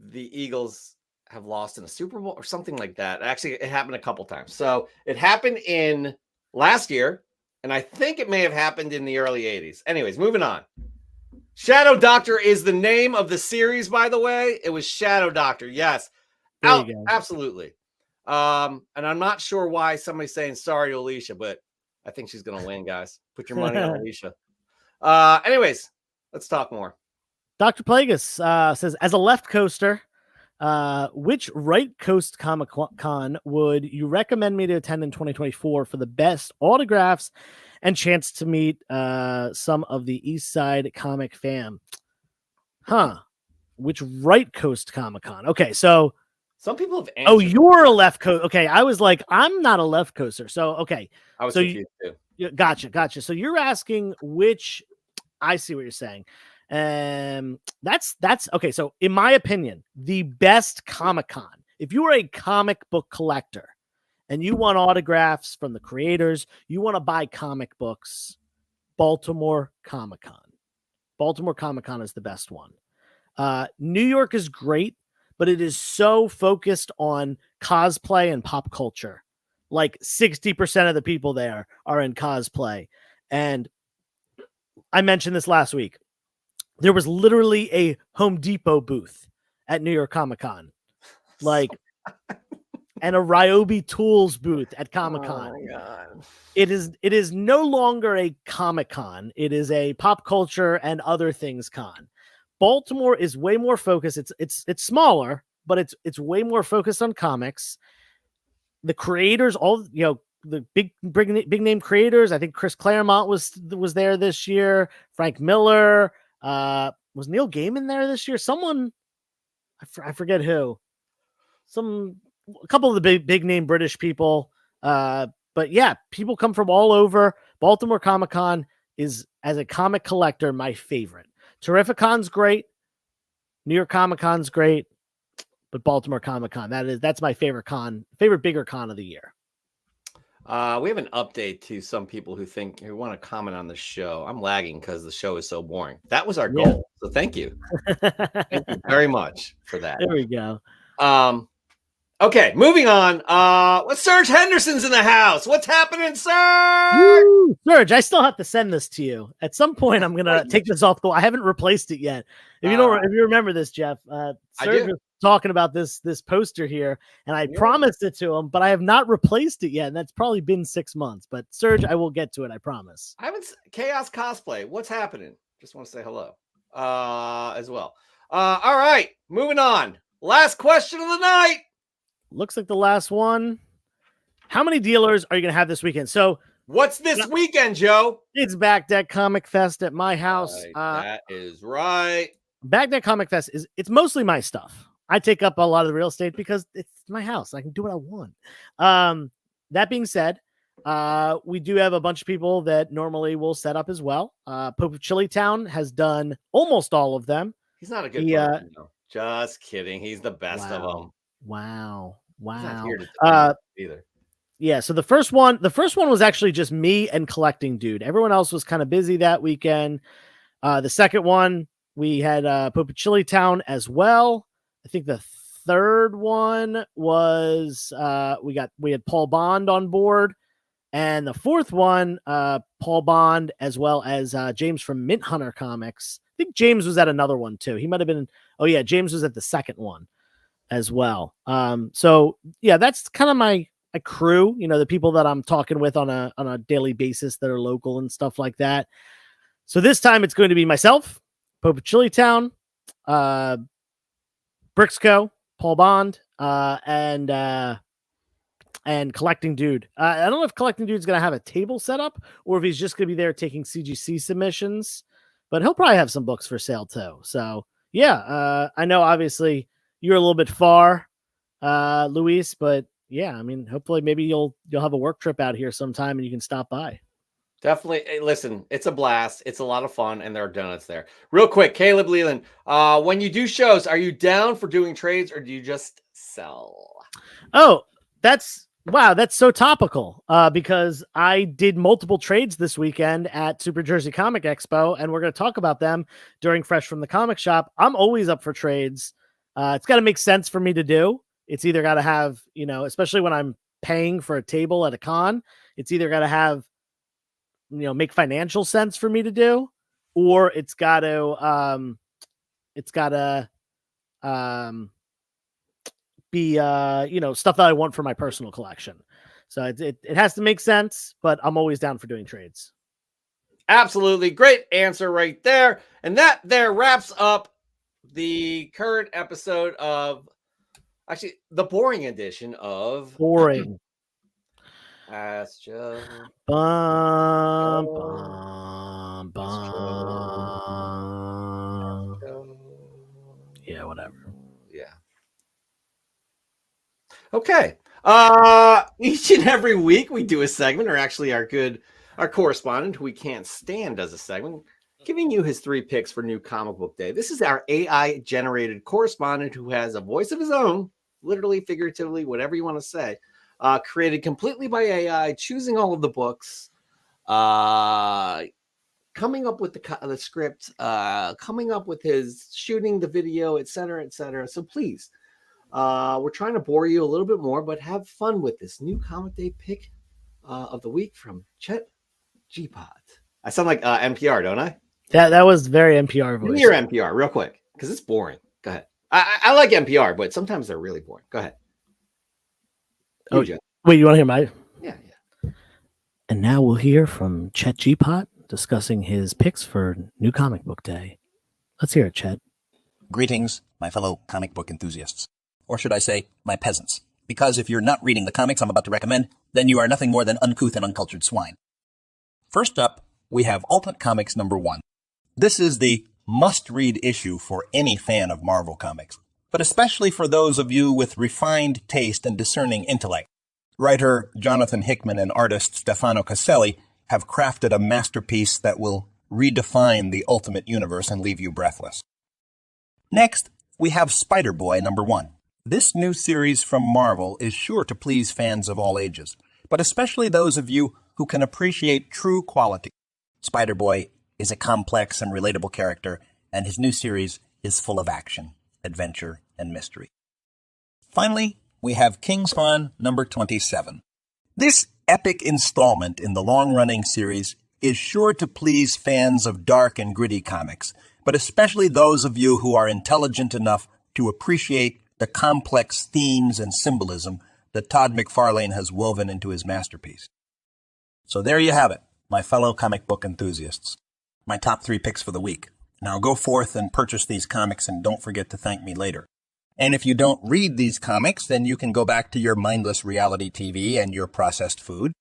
the Eagles have lost in a Super Bowl or something like that. Actually, it happened a couple times. So it happened in last year, and I think it may have happened in the early 80s. Anyways, moving on. Shadow Doctor is the name of the series, by the way. It was Shadow Doctor. Yes. Absolutely. And I'm not sure why somebody's saying sorry to Alicia, but I think she's going to win, guys. Put your money on Alicia. Anyways, let's talk more. Dr. Plagueis says, as a left coaster, which right coast Comic Con would you recommend me to attend in 2024 for the best autographs and chance to meet some of the East Side comic fam? Which right coast Comic Con? Okay, so some people have answered. Oh, you're a left coast. Okay, I was like, I'm not a left coaster. So okay, I was confused too. Gotcha. So you're asking which. I see what you're saying. That's okay. So in my opinion, the best Comic-Con, if you are a comic book collector and you want autographs from the creators, you want to buy comic books, Baltimore Comic-Con. Baltimore Comic-Con is the best one. New York is great, but it is so focused on cosplay and pop culture. Like 60% of the people there are in cosplay. And I mentioned this last week. There was literally a Home Depot booth at New York Comic-Con. Like, and a Ryobi Tools booth at Comic-Con. Oh my God. It is no longer a Comic-Con. It is a pop culture and other things con. Baltimore is way more focused. It's smaller, but it's way more focused on comics. The creators, the big name creators. I think Chris Claremont was there this year. Frank Miller. Was Neil Gaiman there this year? Someone, I forget who. a couple of the big name British people. But yeah, people come from all over. Baltimore Comic-Con is, as a comic collector, my favorite. Terrificon's great. New York Comic-Con's great. But Baltimore Comic-Con, that's my favorite bigger con of the year. We have an update to some people who want to comment on the show. I'm lagging because the show is so boring. That was our goal. So thank you. Thank you very much for that. There we go. Okay, moving on. Serge Henderson's in the house. What's happening, Serge? Woo! Serge, I still have to send this to you. At some point, I'm gonna take this off. I haven't replaced it yet. If you remember this, Jeff, Serge was talking about this poster here, and I promised it to him, but I have not replaced it yet, and that's probably been 6 months. But Serge, I will get to it. I promise. I haven't. Chaos Cosplay. What's happening? Just want to say hello. As well. All right, moving on. Last question of the night. Looks like the last one. How many dealers are you going to have this weekend? So what's this weekend, Joe? It's Back Deck Comic Fest at my house. That is right. Back Deck Comic Fest it's mostly my stuff. I take up a lot of the real estate because it's my house. I can do what I want. That being said, we do have a bunch of people that normally will set up as well. Pope of Chilitown has done almost all of them. He's not a good person, though. Just kidding. He's the best of them. Wow. He's not here to either. Yeah, so the first one was actually just me and Collecting Dude. Everyone else was kind of busy that weekend. The second one, we had Pope of Chilitown as well. I think the third one was we had Paul Bond on board. And the fourth one, Paul Bond, as well as James from Mint Hunter Comics. I think James was at another one too. He might have been. Oh yeah, James was at the second one as well. So yeah, that's kind of my crew. You know, the people that I'm talking with on a daily basis that are local and stuff like that. So this time it's going to be myself, Pope of Chilitown, Brixco, Paul Bond, and Collecting Dude. I don't know if Collecting Dude's going to have a table set up or if he's just going to be there taking CGC submissions, but he'll probably have some books for sale too. So yeah, I know obviously you're a little bit far, Luis, but yeah, I mean, hopefully maybe you'll have a work trip out here sometime and you can stop by. Definitely. Hey, listen, it's a blast. It's a lot of fun, and there are donuts there. Real quick, Caleb Leland, when you do shows, are you down for doing trades or do you just sell? Oh, that's so topical because I did multiple trades this weekend at Super Jersey Comic Expo, and we're going to talk about them during Fresh from the Comic Shop. I'm always up for trades. It's got to make sense for me to do. It's either got to have, especially when I'm paying for a table at a con, it's either got to have, make financial sense for me to do, or it's got to be, stuff that I want for my personal collection. So it has to make sense, but I'm always down for doing trades. Absolutely. Great answer right there. And that there wraps up the current episode of actually the boring edition of Boring. Ask Joe. Bum, bum, bum. Yeah, whatever. Yeah. Okay. Each and every week we do a segment, or actually our correspondent who we can't stand does a segment, giving you his 3 picks for New Comic Book Day. This is our AI generated correspondent who has a voice of his own, literally, figuratively, whatever you want to say. Created completely by AI, choosing all of the books, coming up with the script, coming up with his shooting the video, etc., etc. So please, we're trying to bore you a little bit more, but have fun with this New Comic Day pick of the week from Chet G-Pod. I sound like NPR, don't I? That was very NPR voice. Give me your NPR real quick because it's boring. Go ahead. I like NPR, but sometimes they're really boring. Go ahead. Oh, wait, you want to hear my? Yeah. And now we'll hear from Chet G-Pot discussing his picks for New Comic Book Day. Let's hear it, Chet. Greetings, my fellow comic book enthusiasts. Or should I say, my peasants. Because if you're not reading the comics I'm about to recommend, then you are nothing more than uncouth and uncultured swine. First up, we have Ultimate Comics number 1. This is the must-read issue for any fan of Marvel Comics. but especially for those of you with refined taste and discerning intellect. Writer Jonathan Hickman and artist Stefano Caselli have crafted a masterpiece that will redefine the ultimate universe and leave you breathless. Next, we have Spider-Boy #1. This new series from Marvel is sure to please fans of all ages, but especially those of you who can appreciate true quality. Spider-Boy is a complex and relatable character, and his new series is full of action, adventure, and mystery. Finally, we have Kingspawn #27. This epic installment in the long-running series is sure to please fans of dark and gritty comics, but especially those of you who are intelligent enough to appreciate the complex themes and symbolism that Todd McFarlane has woven into his masterpiece. So there you have it, my fellow comic book enthusiasts. My top 3 picks for the week. Now go forth and purchase these comics and don't forget to thank me later. And if you don't read these comics, then you can go back to your mindless reality TV and your processed food.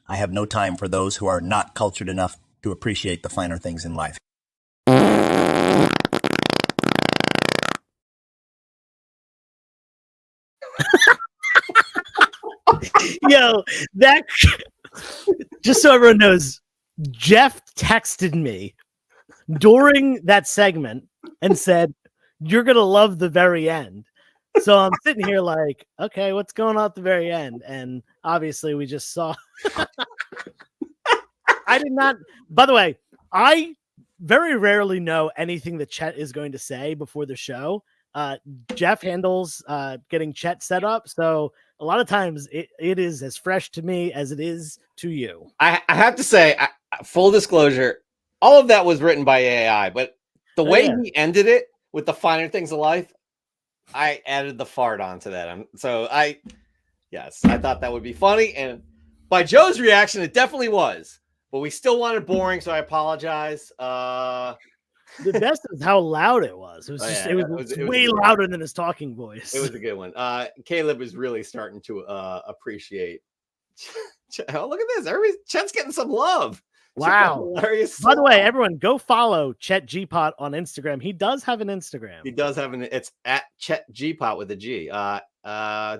I have no time for those who are not cultured enough to appreciate the finer things in life. Yo, that just so everyone knows, Jeff texted me during that segment and said, "You're gonna love the very end." So I'm sitting here like, okay, what's going on at the very end? And obviously we just saw. I did not, by the way, I very rarely know anything that Chet is going to say before the show. Jeff handles getting Chet set up, so a lot of times it is as fresh to me as it is to you. I have to say, full disclosure, all of that was written by AI, but the way he ended it with the finer things of life, I added the fart onto that. I thought that would be funny, and by Joe's reaction, it definitely was. But we still wanted boring, so I apologize. The best is how loud it was. It was just way louder than his talking voice. It was a good one. Caleb is really starting to appreciate. Oh, look at this! Chet's getting some love. Wow. Hilarious. By the way, everyone go follow Chet Gpot on Instagram. He does have an Instagram. He does have it's at Chet Gpot with a G. I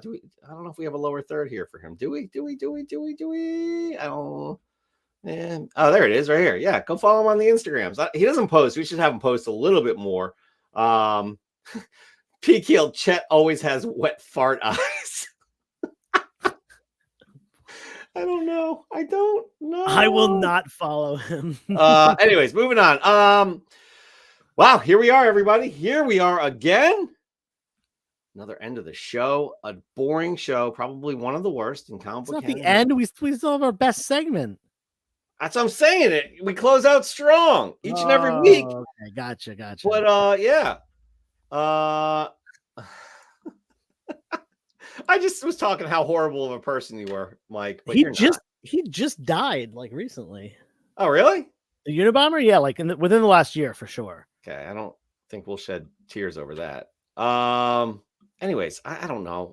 don't know if we have a lower third here for him. Do we? I don't. And there it is right here. Yeah, go follow him on the Instagrams. He doesn't post. We should have him post a little bit more. P-Keel Chet always has wet fart eyes. I don't know. I will not follow him. Anyways, moving on. Wow, here we are, everybody. Here we are again. Another end of the show. A boring show, probably one of the worst in comic book. It's not the end. We still have our best segment. That's what I'm saying. We close out strong each and every week. Okay, gotcha. But yeah. I just was talking how horrible of a person you were, Mike. But he just died like recently. Oh, really? The Unabomber? Yeah, like within the last year for sure. Okay, I don't think we'll shed tears over that. Anyways, I don't know.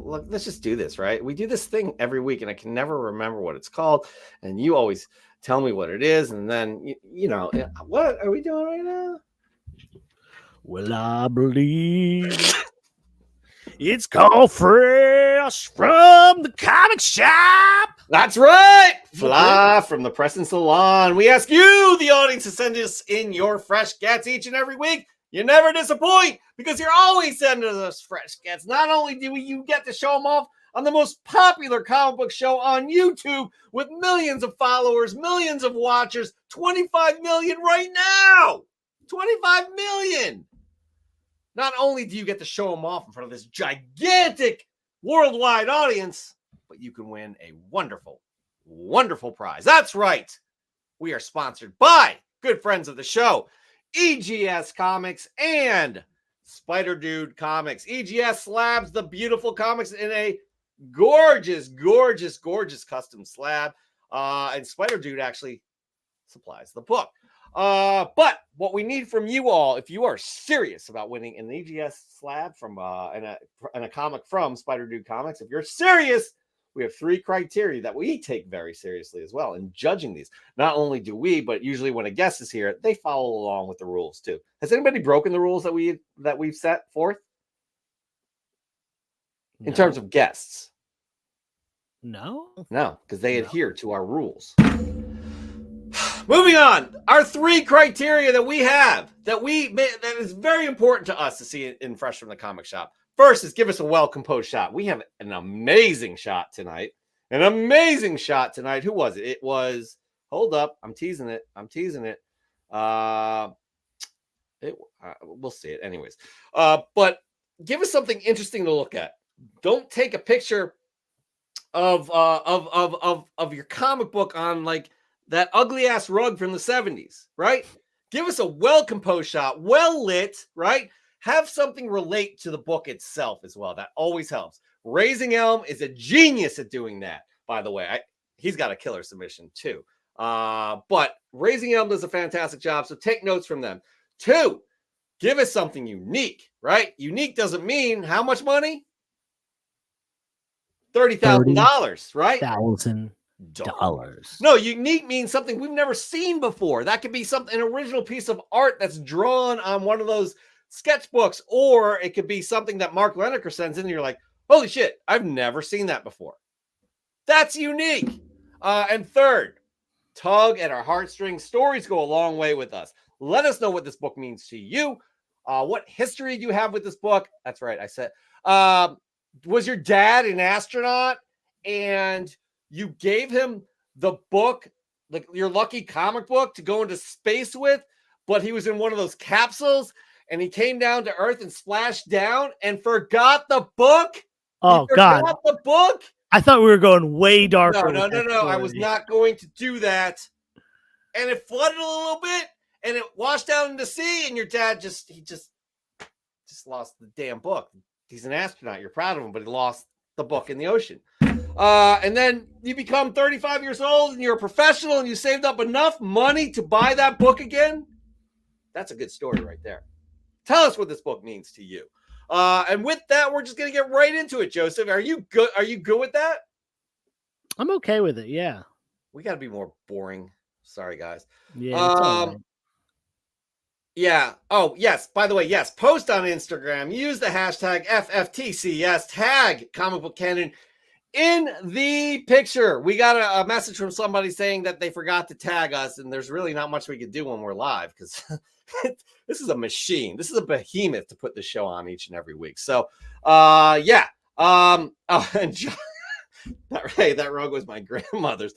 Look, let's just do this, right? We do this thing every week, and I can never remember what it's called. And you always tell me what it is, and then you know what are we doing right now? Well, I believe it's called Fresh from the Comic Shop. That's right. Fly from the Preston Salon. We ask you, the audience, to send us in your fresh gets each and every week. You never disappoint because you're always sending us fresh gets. Not only do you get to show them off on the most popular comic book show on YouTube with millions of followers, millions of watchers, 25 million right now. 25 million. Not only do you get to show them off in front of this gigantic worldwide audience, but you can win a wonderful, wonderful prize. That's right. We are sponsored by good friends of the show, EGS Comics and Spider Dude Comics. EGS slabs the beautiful comics in a gorgeous custom slab. And Spider Dude actually supplies the book. But what we need from you all, if you are serious about winning an EGS slab from and a comic from Spider Dude Comics, if you're serious, we have 3 criteria that we take very seriously as well in judging these. Not only do we, but usually when a guest is here, they follow along with the rules too. Has anybody broken the rules that we've set forth? in terms of guests. No. No, because they No. adhere to our rules. Moving on, our 3 criteria that we have that is very important to us to see in Fresh from the Comic Shop. First is give us a well-composed shot. We have an amazing shot tonight. An amazing shot tonight. Who was it? It was, hold up, I'm teasing it. We'll see it anyways. But give us something interesting to look at. Don't take a picture of your comic book on like that ugly ass rug from the 70s, right? Give us a well-composed shot, well lit, right? Have something relate to the book itself as well. That always helps. Raising Elm is a genius at doing that, by the way. He's got a killer submission too. But Raising Elm does a fantastic job, so take notes from them. 2, give us something unique, right? Unique doesn't mean how much money? $30,000, right? $30,000. No, unique means something we've never seen before. That could be an original piece of art that's drawn on one of those sketchbooks, or it could be something that Mark Leneker sends in and you're like, holy shit, I've never seen that before. That's unique. And 3rd, tug at our heartstrings. Stories go a long way with us. Let us know what this book means to you. What history do you have with this book? That's right. I said, was your dad an astronaut and you gave him the book, like your lucky comic book to go into space with, but he was in one of those capsules and he came down to Earth and splashed down and forgot the book? Oh, God. The book? I thought we were going way darker. No. I was not going to do that. And it flooded a little bit and it washed down into the sea and your dad just lost the damn book. He's an astronaut. You're proud of him, but he lost the book in the ocean. And then you become 35 years old and you're a professional and you saved up enough money to buy that book again. That's a good story right there. Tell us what this book means to you. And with that, we're just going to get right into it, Joseph. Are you good? Are you good with that? I'm okay with it. Yeah. We got to be more boring. Sorry, guys. Yeah. It's all right. Yeah. Oh, yes. By the way, yes. Post on Instagram. Use the hashtag FFTCS. Tag Comic Book Canon in the picture. We got a message from somebody saying that they forgot to tag us, and there's really not much we could do when we're live because this is a machine. This is a behemoth to put the show on each and every week. So, yeah. And John, that rug was my grandmother's.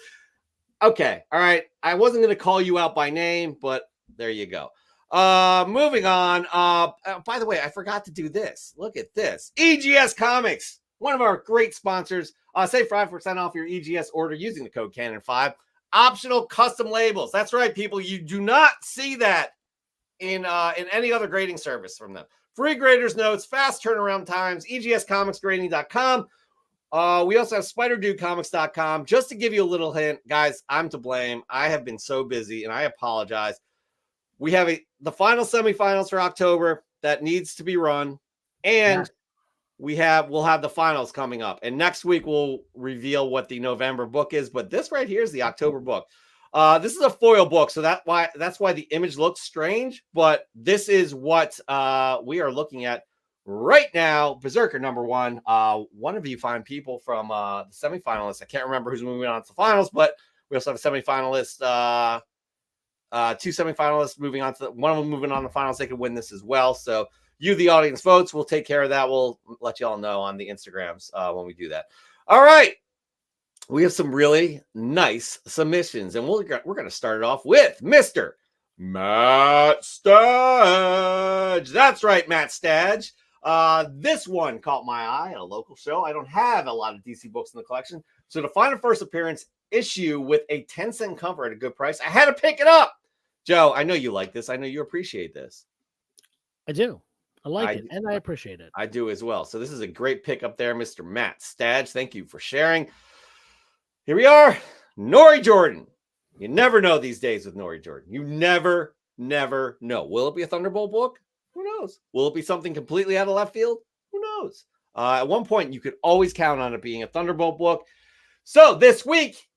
Okay. All right. I wasn't going to call you out by name, but there you go. Moving on. By the way, I forgot to do this. Look at this. EGS Comics, one of our great sponsors. Save 5% off your EGS order using the code Canon5. Optional custom labels. That's right, people. You do not see that in any other grading service from them. Free graders notes, fast turnaround times, EGScomicsgrading.com. We also have SpiderDudeComics.com. Just to give you a little hint, guys, I'm to blame. I have been so busy, and I apologize. We have the final semifinals for October that needs to be run, and we'll have the finals coming up. And next week we'll reveal what the November book is. But this right here is the October book. This is a foil book, so that's why the image looks strange. But this is what we are looking at right now. Berserker #1. One of you fine people from the semifinalists. I can't remember who's moving on to the finals, but we also have a semifinalist. 2 semifinalists moving on to one of them moving on to the finals. They could win this as well. So you, the audience, votes. We'll take care of that. We'll let you all know on the Instagrams when we do that. All right. We have some really nice submissions, and we're going to start it off with Mr. Matt Stadge. That's right, Matt Stadge. This one caught my eye at a local show. I don't have a lot of DC books in the collection. So to find a first appearance issue with a 10-cent cover at a good price, I had to pick it up. Joe, I know you like this. I know you appreciate this. I do. I like it, and I appreciate it. I do as well. So this is a great pick up there, Mr. Matt Stadge. Thank you for sharing. Here we are. Nori Jordan. You never know these days with Nori Jordan. You never know. Will it be a Thunderbolt book? Who knows? Will it be something completely out of left field? Who knows? At one point, you could always count on it being a Thunderbolt book. So this week,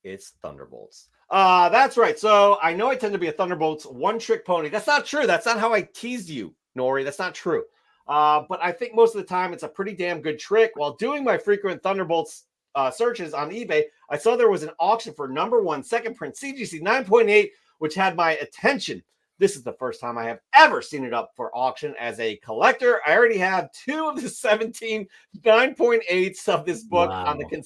it's Thunderbolts. That's right. So I know I tend to be a Thunderbolts one-trick pony. That's not true. That's not how I teased you, Nori. That's not true. But I think most of the time it's a pretty damn good trick. While doing my frequent Thunderbolts searches on eBay, I saw there was an auction for number 1 second print CGC 9.8, which had my attention. This is the first time I have ever seen it up for auction as a collector. I already have 2 of the 17 9.8s of this book on the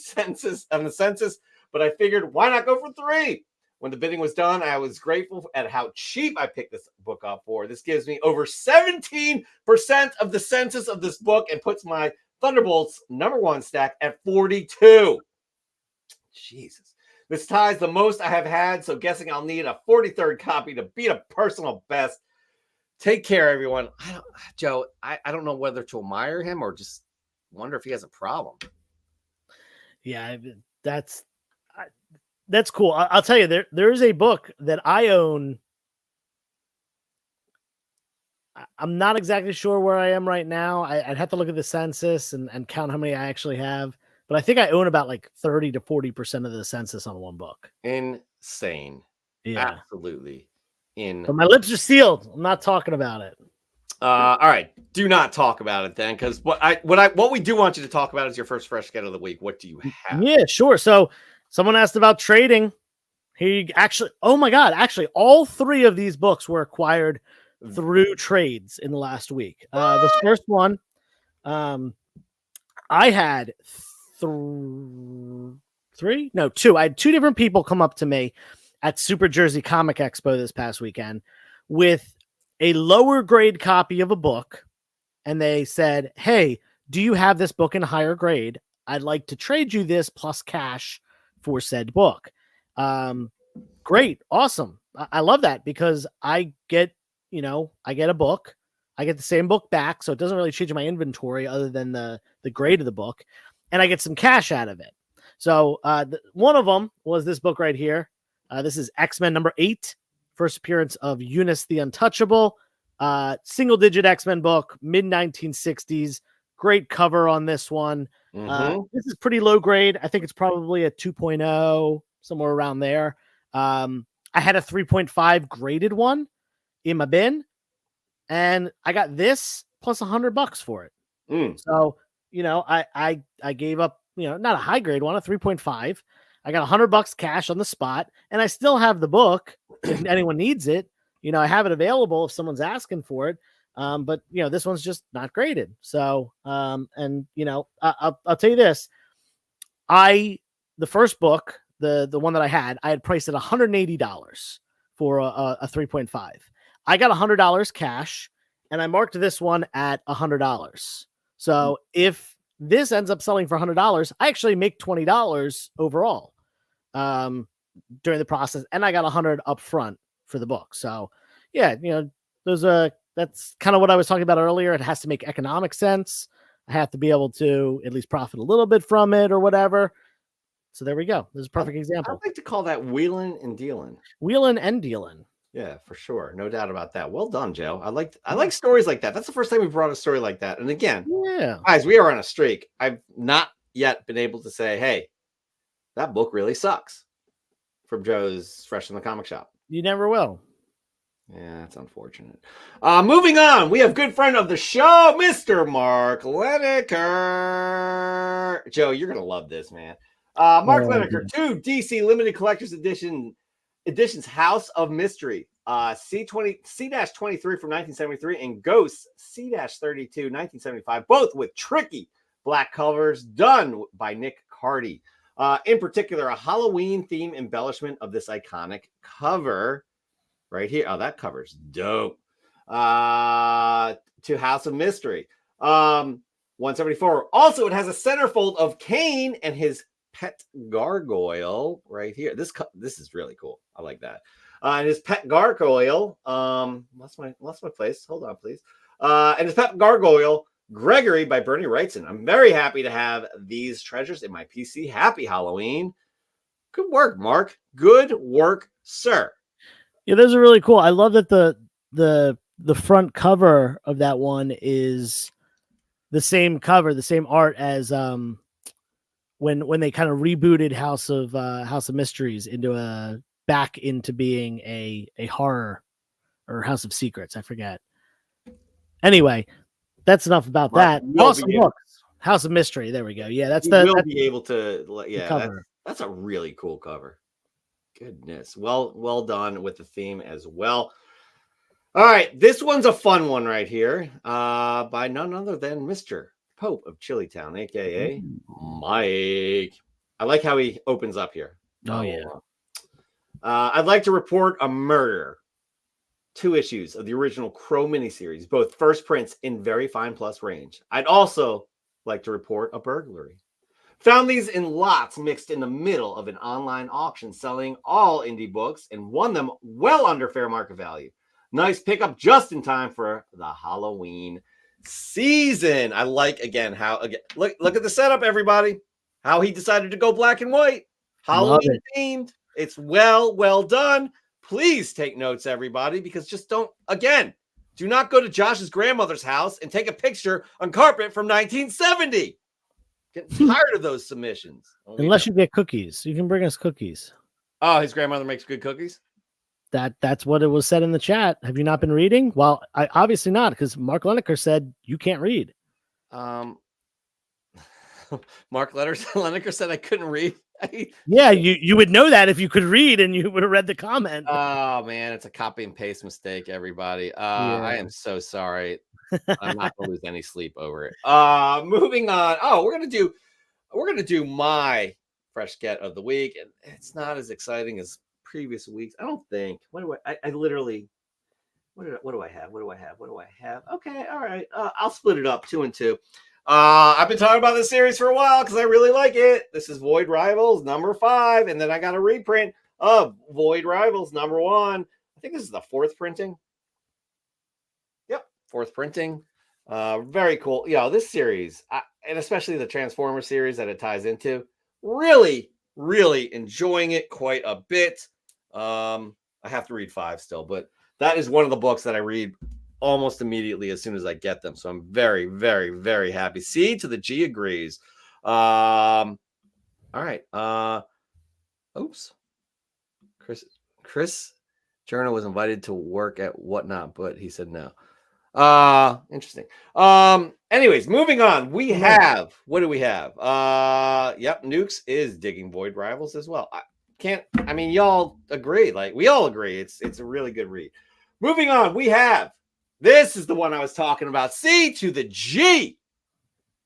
census, but I figured why not go for 3? When the bidding was done, I was grateful at how cheap I picked this book up for. This gives me over 17% of the census of this book and puts my Thunderbolts number 1 stack at 42. Jesus. This ties the most I have had, so guessing I'll need a 43rd copy to beat a personal best. Take care, everyone. Joe, I don't know whether to admire him or just wonder if he has a problem. Yeah, that's cool. I'll tell you, there is a book that I own. I'm not exactly sure where I am right now. I'd have to look at the census and count how many I actually have. But I think I own about like 30 to 40% of the census on one book. Insane. Yeah. Absolutely. But my lips are sealed. I'm not talking about it. All right. Do not talk about it then, because what we do want you to talk about is your first fresh get of the week. What do you have? Yeah, sure. So someone asked about trading. Oh my God, actually, all 3 of these books were acquired through trades in the last week. This first one, I had 2. I had 2 different people come up to me at Super Jersey Comic Expo this past weekend with a lower grade copy of a book. And they said, hey, do you have this book in a higher grade? I'd like to trade you this plus cash for said book. Great. Awesome. I love that because I get a book. I get the same book back. So it doesn't really change my inventory other than the grade of the book. And I get some cash out of it. So one of them was this book right here. This is X-Men number 8, first appearance of Eunice the Untouchable. Single-digit X-Men book, mid-1960s. Great cover on this one. This is pretty low grade. I think it's probably a 2.0, somewhere around there. I had a 3.5 graded one in my bin, and I got this plus $100 for it. So, I gave up, not a high grade one, a 3.5. I got $100 cash on the spot, and I still have the book if anyone needs it. I have it available if someone's asking for it. But this one's just not graded. So, I'll tell you this. The first book, the one that I had priced at $180 for a 3.5. I got $100 cash, and I marked this one at $100. So if this ends up selling for $100, I actually make $20 overall during the process, and I got $100 up front for the book. So yeah, that's kind of what I was talking about earlier. It has to make economic sense. I have to be able to at least profit a little bit from it or whatever. So there we go. This is a perfect example. I'd like to call that wheeling and dealing. Wheeling and dealing. Yeah, for sure. No doubt about that. Well done, Joe. I like stories like that. That's the first time we brought a story like that. And again, guys, we are on a streak. I've not yet been able to say, hey, that book really sucks from Joe's Fresh in the Comic Shop. You never will. Yeah, that's unfortunate. Moving on, we have good friend of the show, Mr. Mark Lineker. Joe, you're gonna love this, man. Mark Lineker, 2 DC limited collector's editions House of Mystery, C-23 from 1973 and Ghosts C-32 1975, both with tricky black covers done by Nick Cardy. In particular, a Halloween theme embellishment of this iconic cover. Right here. Oh, that cover's dope. To House of Mystery. 174. Also, it has a centerfold of Kane and his pet gargoyle right here. This is really cool. I like that. And his pet gargoyle. Lost my place. Hold on, please. And his pet gargoyle, Gregory by Bernie Wrightson. I'm very happy to have these treasures in my PC. Happy Halloween. Good work, Mark. Good work, sir. Yeah, those are really cool. I love that the front cover of that one is the same cover, the same art as when they kind of rebooted House of Mysteries back into being a horror or House of Secrets. I forget. Anyway, that's enough about Mark, that. you'll Awesome be able- books. House of Mystery. There we go. Yeah, that's You the will that's be able to. the Yeah, cover. that's a really cool cover. Goodness, well done with the theme as well. All right, this one's a fun one right here, by none other than Mr. Pope of Chilitown, aka Mike. I like how he opens up here. Oh yeah. I'd like to report a murder. 2 issues of the original Crow miniseries, both first prints in very fine plus range. I'd also like to report a burglary. Found these in lots mixed in the middle of an online auction selling all indie books and won them well under fair market value. Nice pickup just in time for the Halloween season. I like again how look at the setup, everybody. How he decided to go black and white, Halloween themed. It's well done. Please take notes, everybody, because just do not go to Josh's grandmother's house and take a picture on carpet from 1970. Getting tired of those submissions. Unless you get cookies, you can bring us cookies. Oh, his grandmother makes good cookies. That's what it was said in the chat. Have you not been reading? Well, I obviously not, because Mark Leneker said you can't read. Mark Leneker said I couldn't read. Yeah, you would know that if you could read and you would have read the comment. Oh man, it's a copy and paste mistake, everybody. I am so sorry. I'm not gonna lose any sleep over it. Moving on. Oh, we're gonna do my fresh get of the week, and it's not as exciting as previous weeks. I don't think. What do I literally what do I have? Okay, all right. I'll split it up 2 and 2. I've been talking about this series for a while because I really like it. This is Void Rivals number 5, and then I got a reprint of Void Rivals number 1. I think this is the 4th printing. Yep, 4th printing. Very cool. This series, and especially the Transformer series that it ties into, really enjoying it quite a bit. I have to read 5 still, but that is one of the books that I read almost immediately as soon as I get them. So I'm very happy. C to the G agrees. All right. Oops. Chris Journo was invited to work at Whatnot, but he said no. Interesting. Anyways, moving on. What do we have? Yep, Nukes is digging Void Rivals as well. Y'all agree. Like, we all agree. It's a really good read. Moving on, this is the one I was talking about. C to the G.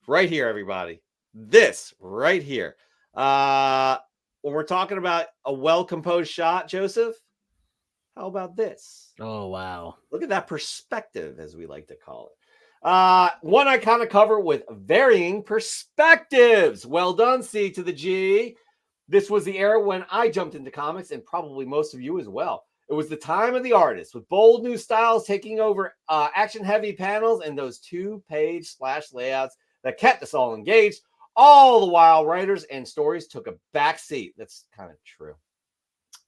Right here, everybody. This right here. When we're talking about a well-composed shot, Joseph, how about this? Oh, wow. Look at that perspective, as we like to call it. One iconic cover with varying perspectives. Well done, C to the G. This was the era when I jumped into comics, and probably most of you as well. It was the time of the artists, with bold new styles taking over action-heavy panels and those 2-page splash layouts that kept us all engaged. All the while, writers and stories took a back seat. That's kind of true.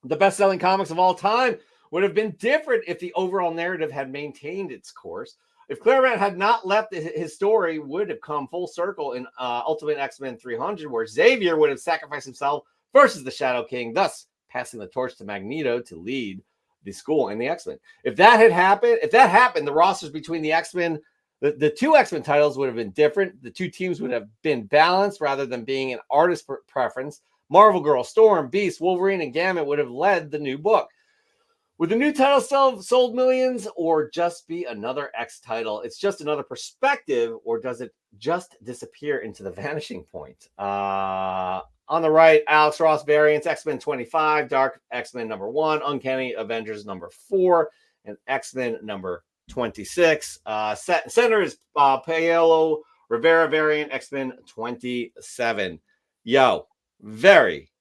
The best-selling comics of all time would have been different if the overall narrative had maintained its course. If Claremont had not left, his story would have come full circle in Ultimate X-Men 300, where Xavier would have sacrificed himself versus the Shadow King, thus passing the torch to Magneto to lead the school and the X-Men. If that happened, the rosters between the X-Men, the 2 X-Men titles would have been different. The 2 teams would have been balanced rather than being an artist preference. Marvel Girl, Storm, Beast, Wolverine, and Gambit would have led the new book. Would the new title sold millions, or just be another X title? It's just another perspective, or does it just disappear into the vanishing point? On the right, Alex Ross variants, X-Men 25, Dark X-Men number 1, Uncanny Avengers number 4, and X-Men number 26. Center is Paolo Rivera variant, X-Men 27.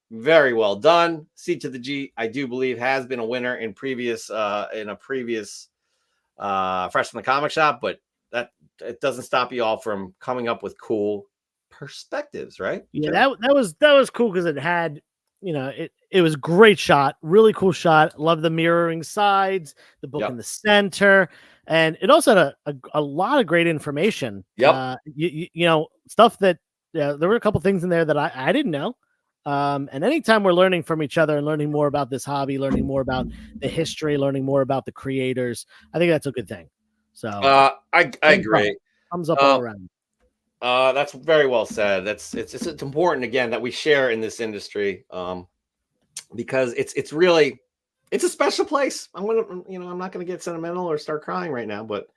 Very well done. C to the G, I do believe, has been a winner in a previous Fresh from the Comic Shop, but that it doesn't stop you all from coming up with cool perspectives, right? Yeah, that was cool because it had, it was a great shot, really cool shot. Love the mirroring sides, the book in the center, and it also had a lot of great information. Yep. Stuff that there were a couple things in there that I didn't know. And anytime we're learning from each other and learning more about this hobby, learning more about the history, learning more about the creators, I think that's a good thing. So I agree. Thumbs up all around. That's very well said. It's important again that we share in this industry, because it's really it's a special place. I'm not gonna get sentimental or start crying right now, but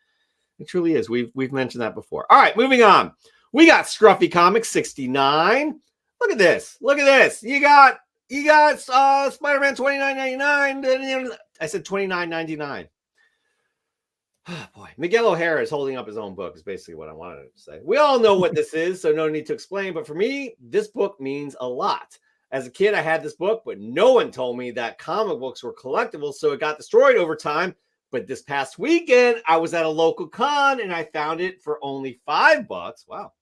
it truly is. We've mentioned that before. All right, moving on. We got Scruffy Comics 69. Look at this. Look at this. You got Spider-Man $29.99. I said $29.99. Oh boy, Miguel O'Hara is holding up his own book, is basically what I wanted to say. We all know what this is, so no need to explain. But for me, this book means a lot. As a kid, I had this book, but no one told me that comic books were collectibles, so it got destroyed over time. But this past weekend, I was at a local con and I found it for only $5. Wow.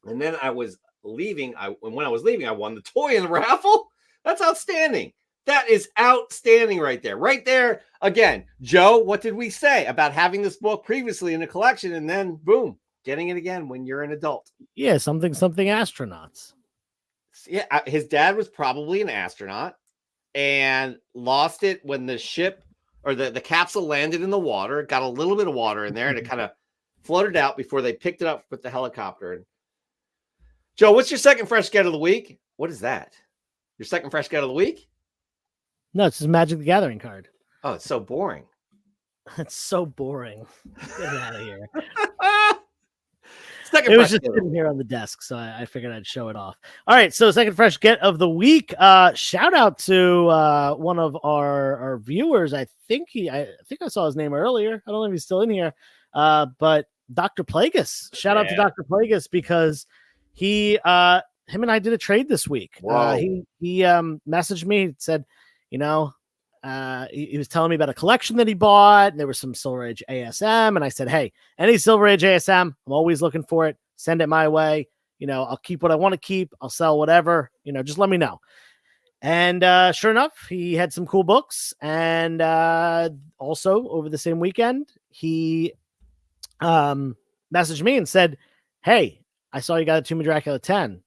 And then I was leaving. When I was leaving, I won the toy in the raffle. That's outstanding. That is outstanding right there. Right there. Again, Joe, what did we say about having this book previously in the collection and then boom, getting it again when you're an adult? Yeah, something astronauts. Yeah, his dad was probably an astronaut and lost it when the ship or the capsule landed in the water. It got a little bit of water in there and it kind of floated out before they picked it up with the helicopter. And Joe, what's your second fresh get of the week? What is that? Your second fresh get of the week? No, it's just Magic the Gathering card. Oh, it's so boring. It's so boring. Get out of here. Second it was fresh just sitting here on the desk, so I figured I'd show it off. All right, so second fresh get of the week. Shout out to one of our viewers. I think I saw his name earlier. I don't know if he's still in here, but Dr. Plagueis. Shout out to Dr. Plagueis because him and I did a trade this week. He messaged me and said, he was telling me about a collection that he bought, and there was some Silver Age ASM. And I said, hey, any Silver Age ASM, I'm always looking for it. Send it my way. I'll keep what I want to keep. I'll sell whatever, just let me know. And sure enough, he had some cool books. And also over the same weekend, he messaged me and said, hey, I saw you got a Tomb of Dracula 10.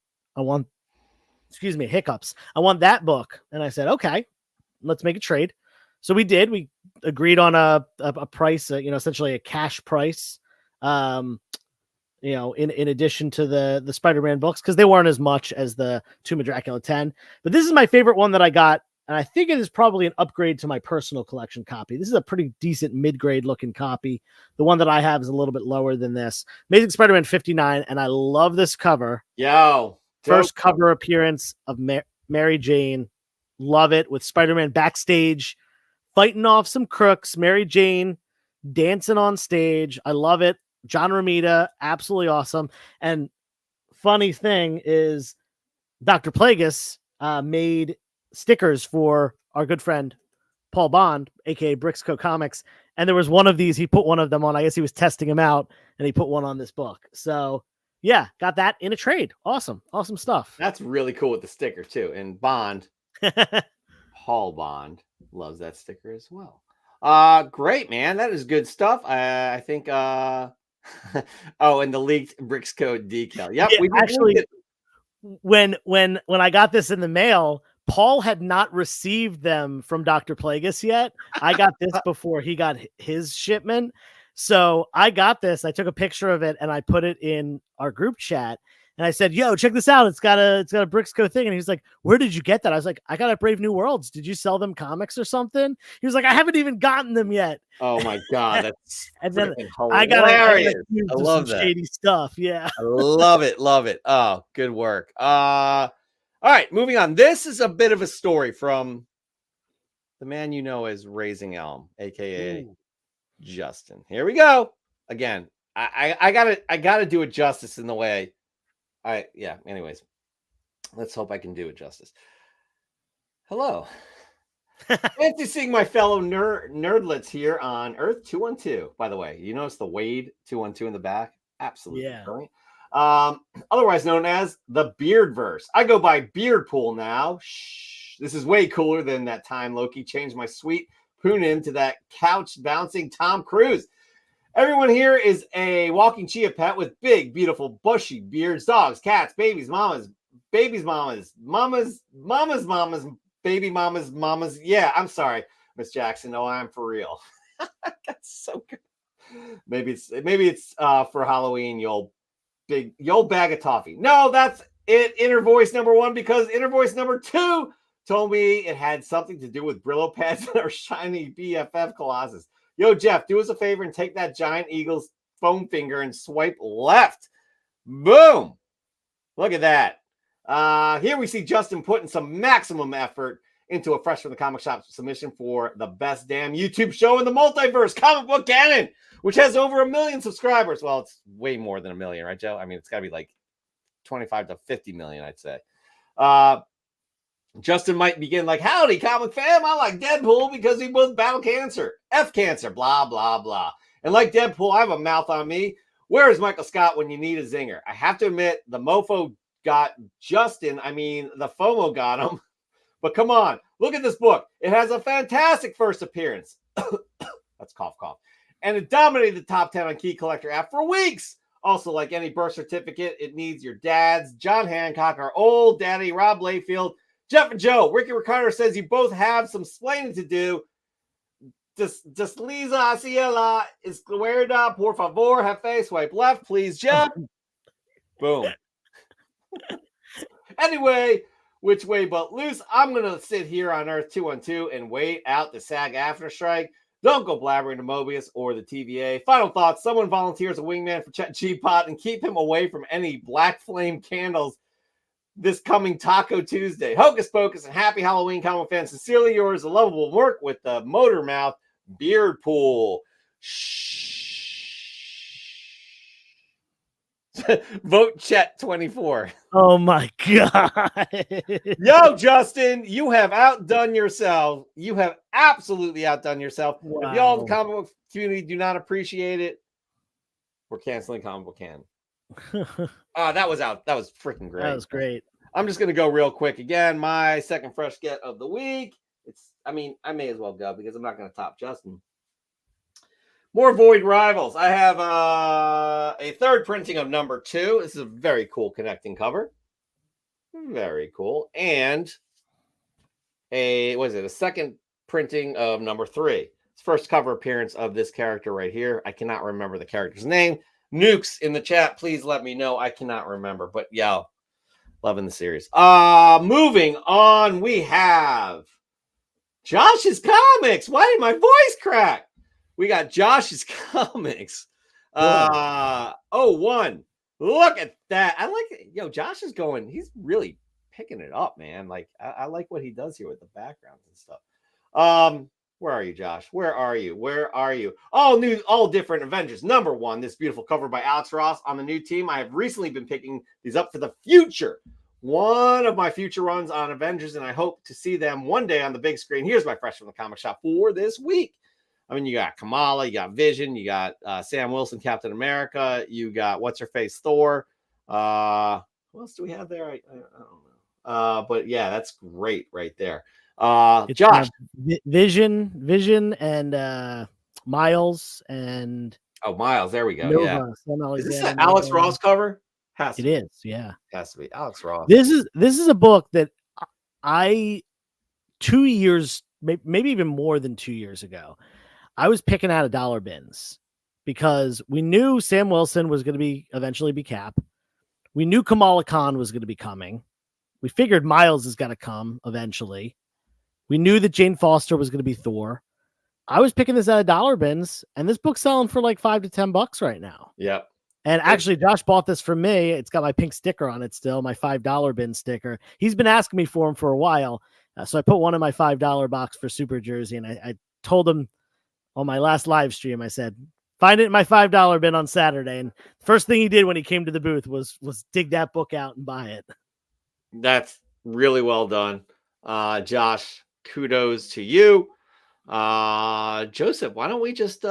Hiccups. I want that book. And I said, okay, let's make a trade. So we did. We agreed on a price, essentially a cash price, in addition to the Spider-Man books, because they weren't as much as the Tomb of Dracula 10. But this is my favorite one that I got. And I think it is probably an upgrade to my personal collection copy. This is a pretty decent mid-grade looking copy. The one that I have is a little bit lower than this. Amazing Spider-Man 59. And I love this cover. First cover appearance of Mary Jane. Love it, with Spider-Man backstage fighting off some crooks. Mary Jane dancing on stage. I love it. John Romita, absolutely awesome. And funny thing is, Dr. Plagueis made stickers for our good friend Paul Bond, aka Brixco Comics. And there was one of these. He put one of them on. I guess he was testing them out, and he put one on this book. So yeah, got that in a trade. Awesome stuff. That's really cool with the sticker too. And Bond. Paul Bond loves that sticker as well. Great, man. That is good stuff. I think and the leaked Brixco decal. Yep. Yeah, we actually when I got this in the mail, Paul had not received them from Dr. Plagueis yet. I got this before he got his shipment. So I got this. I took a picture of it and I put it in our group chat. And I said, yo, check this out. It's got a Brixco thing. And he's like, where did you get that? I was like, I got it at Brave New Worlds. Did you sell them comics or something? He was like, I haven't even gotten them yet. Oh my God. That's and then I got I love that shady stuff. Yeah. I love it. Love it. Oh, good work. All right, moving on. This is a bit of a story from the man you know as Raising Elm, aka Justin. Here we go. Again, I gotta do it justice in the way. Anyways, let's hope I can do it justice. Hello. Fancy seeing my fellow nerdlets here on Earth 212. By the way, you notice the Wade 212 in the back? Absolutely. Yeah. Brilliant. Otherwise known as the Beardverse. I go by Beardpool now. Shh. This is way cooler than that time Loki changed my sweet Poonin to that couch bouncing Tom Cruise. Everyone here is a walking chia pet with big, beautiful, bushy beards, dogs, cats, babies, mamas, baby mamas. Yeah, I'm sorry, Miss Jackson. No, I'm for real. That's so good. Maybe it's for Halloween, you old bag of toffee. No, that's it. Inner voice number 1, because inner voice number 2 told me it had something to do with Brillo pads and our shiny BFF Colossus. Yo, Jeff, do us a favor and take that giant Eagles foam finger and swipe left. Boom. Look at that. Here we see Justin putting some maximum effort into a Fresh from the Comic Shop submission for the best damn YouTube show in the multiverse, Comic Book Canon, which has over 1 million subscribers. Well, it's way more than 1 million, right, Joe? I mean, it's got to be like 25 to 50 million, I'd say. Justin might begin like, howdy, comic fam. I like Deadpool because he was battle cancer, F cancer, blah, blah, blah. And like Deadpool, I have a mouth on me. Where is Michael Scott when you need a zinger? I have to admit, the mofo got Justin. I mean, the FOMO got him. But come on, look at this book. It has a fantastic first appearance. That's cough, cough. And it dominated the top 10 on Key Collector app for weeks. Also, like any birth certificate, it needs your dad's, John Hancock, our old daddy, Rob Layfield, Jeff and Joe. Ricky Ricardo says you both have some splaining to do. Desliza hacia la izquierda, por favor, jefe. Swipe left, please, Jeff. Boom. Anyway, which way but loose? I'm going to sit here on Earth 212 and wait out the SAG after strike. Don't go blabbering to Mobius or the TVA. Final thoughts. Someone volunteers a wingman for Chet G-Pot and keep him away from any black flame candles this coming Taco Tuesday. Hocus Pocus and happy Halloween, comic fans. Sincerely yours, a lovable work with the motor mouth beard pool. Shh. Vote Chet 24. Oh my God. Yo, Justin, you have outdone yourself. You have absolutely outdone yourself. Wow. If y'all in the comic book community do not appreciate it, we're canceling Comic Book Can. That was out. That was freaking great. That was great. I'm just going to go real quick. Again, my second fresh get of the week. I may as well go because I'm not going to top Justin. More Void Rivals. I have a third printing of number 2. This is a very cool connecting cover. Very cool. And a second printing of number 3. It's first cover appearance of this character right here. I cannot remember the character's name. Nukes in the chat, please let me know. I cannot remember, but yeah, loving the series. Moving on, we have Josh's Comics. Why did my voice crack? We got Josh's Comics. 01. Look at that. I like it. Yo, Josh is going, he's really picking it up, man. Like, I like what he does here with the backgrounds and stuff. Where are you, Josh? Where are you? All different Avengers. Number 1, this beautiful cover by Alex Ross on the new team. I have recently been picking these up for the future. One of my future runs on Avengers, and I hope to see them one day on the big screen. Here's my fresh from the comic shop for this week. I mean, you got Kamala, you got Vision, you got Sam Wilson, Captain America, you got What's-Her-Face, Thor. What else do we have there? I don't know. But yeah, that's great right there. Josh. Vision and Miles and Miles, there we go. Nova, yeah. Is this an Alex Ross cover? It is, yeah. Has to be Alex Ross. This is a book that I 2 years, maybe even more than 2 years ago, I was picking out of dollar bins because we knew Sam Wilson was going to eventually be Cap. We knew Kamala Khan was going to be coming. We figured Miles is going to come eventually. We knew that Jane Foster was going to be Thor. I was picking this out of dollar bins, and this book's selling for like $5 to $10 right now. Yep. And actually, Josh bought this for me. It's got my pink sticker on it still, my $5 bin sticker. He's been asking me for them for a while. So I put one in my $5 box for Super Jersey, and I told him on my last live stream, I said, find it in my $5 bin on Saturday. And the first thing he did when he came to the booth was dig that book out and buy it. That's really well done. Josh, kudos to you. Joseph, why don't we just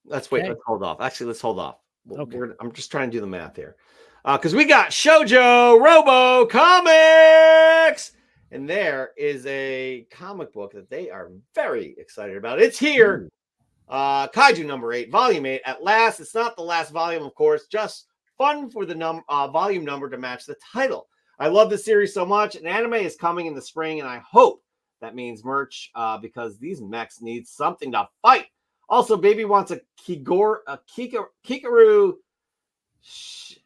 let's hold off. Actually, let's hold off. Okay. I'm just trying to do the math here. Because we got Shoujo Robo Comics. And there is a comic book that they are very excited about. It's here. Kaiju number 8, volume 8. At last, it's not the last volume, of course, just fun for the volume number to match the title. I love this series so much. An anime is coming in the spring, and I hope that means merch because these mechs need something to fight. Also, baby wants a Kikaru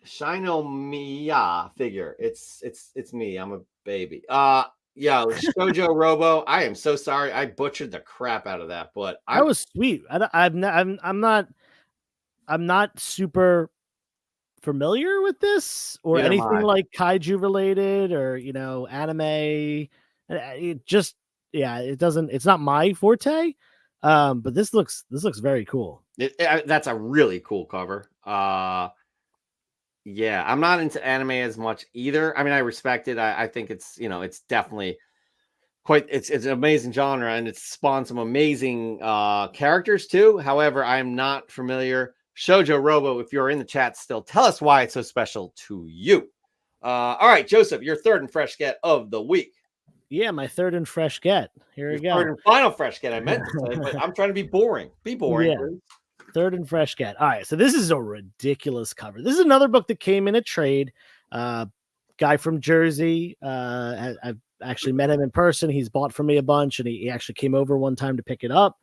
Shinomiya figure. It's me. I'm a baby. Yeah, Shoujo Robo. I am so sorry. I butchered the crap out of that, but That was sweet. I'm not super familiar with this or Neither am anything I. like kaiju related or anime. It just it's not my forte. But this looks very cool. That's a really cool cover. Yeah, I'm not into anime as much either. I mean, I respect it. I think it's it's definitely it's an amazing genre, and it's spawned some amazing characters too. However, I'm not familiar. Shoujo Robo, if you're in the chat still, tell us why it's so special to you. All right, Joseph, your third and fresh get of the week. Yeah, my third and fresh get. Here we go. Third and final fresh get, I meant to say, but I'm trying to be boring. Be boring, Yeah. please. Third and fresh get. All right, so this is a ridiculous cover. This is another book that came in a trade. Guy from Jersey. I've actually met him in person. He's bought from me a bunch, and he actually came over one time to pick it up.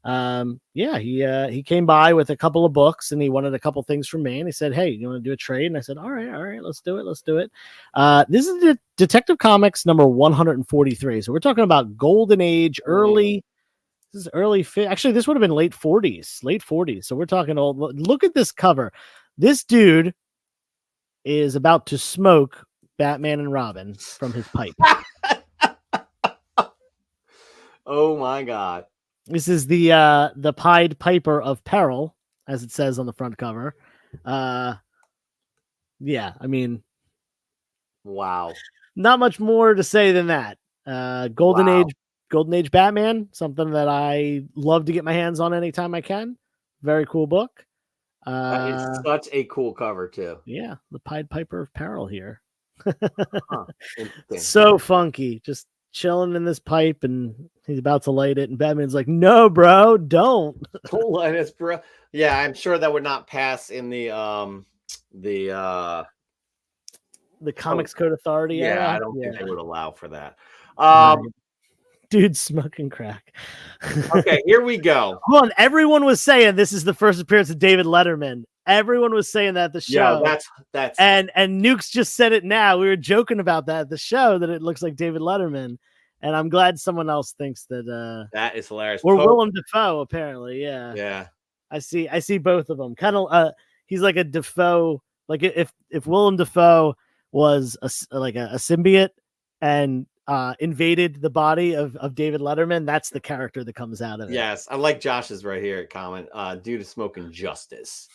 He came by with a couple of books, and he wanted a couple things from me, and he said, "Hey, you want to do a trade?" And I said, all right, let's do it. This is the Detective Comics number 143. So we're talking about Golden Age, early. This is early. Actually, this would have been late 40s. So we're talking old. Look at this cover. This dude is about to smoke Batman and Robin from his pipe. Oh my God. This is the Pied Piper of Peril, as it says on the front cover. Yeah, I mean, wow. Not much more to say than that. Golden Age Batman, something that I love to get my hands on anytime I can. Very cool book. That is such a cool cover too. Yeah, the Pied Piper of Peril here. Interesting. So funky, just chilling in this pipe, and he's about to light it, and Batman's like, "No, bro, don't light us, bro." Yeah, I'm sure that would not pass in the Comics Code Authority. Yeah, I don't think they would allow for that. Dude smoking crack. Okay, here we go. Hold on, everyone was saying this is the first appearance of David Letterman. Everyone was saying that at the show. Yeah, that's and Nukes just said it now. We were joking about that at the show, that it looks like David Letterman. And I'm glad someone else thinks that that is hilarious. Or Willem Dafoe, apparently. Yeah. Yeah. I see both of them. Kind of he's like a Dafoe, like if Willem Dafoe was a symbiote and invaded the body of David Letterman, that's the character that comes out of it. Yes, I like Josh's right here comment. Due to smoking justice.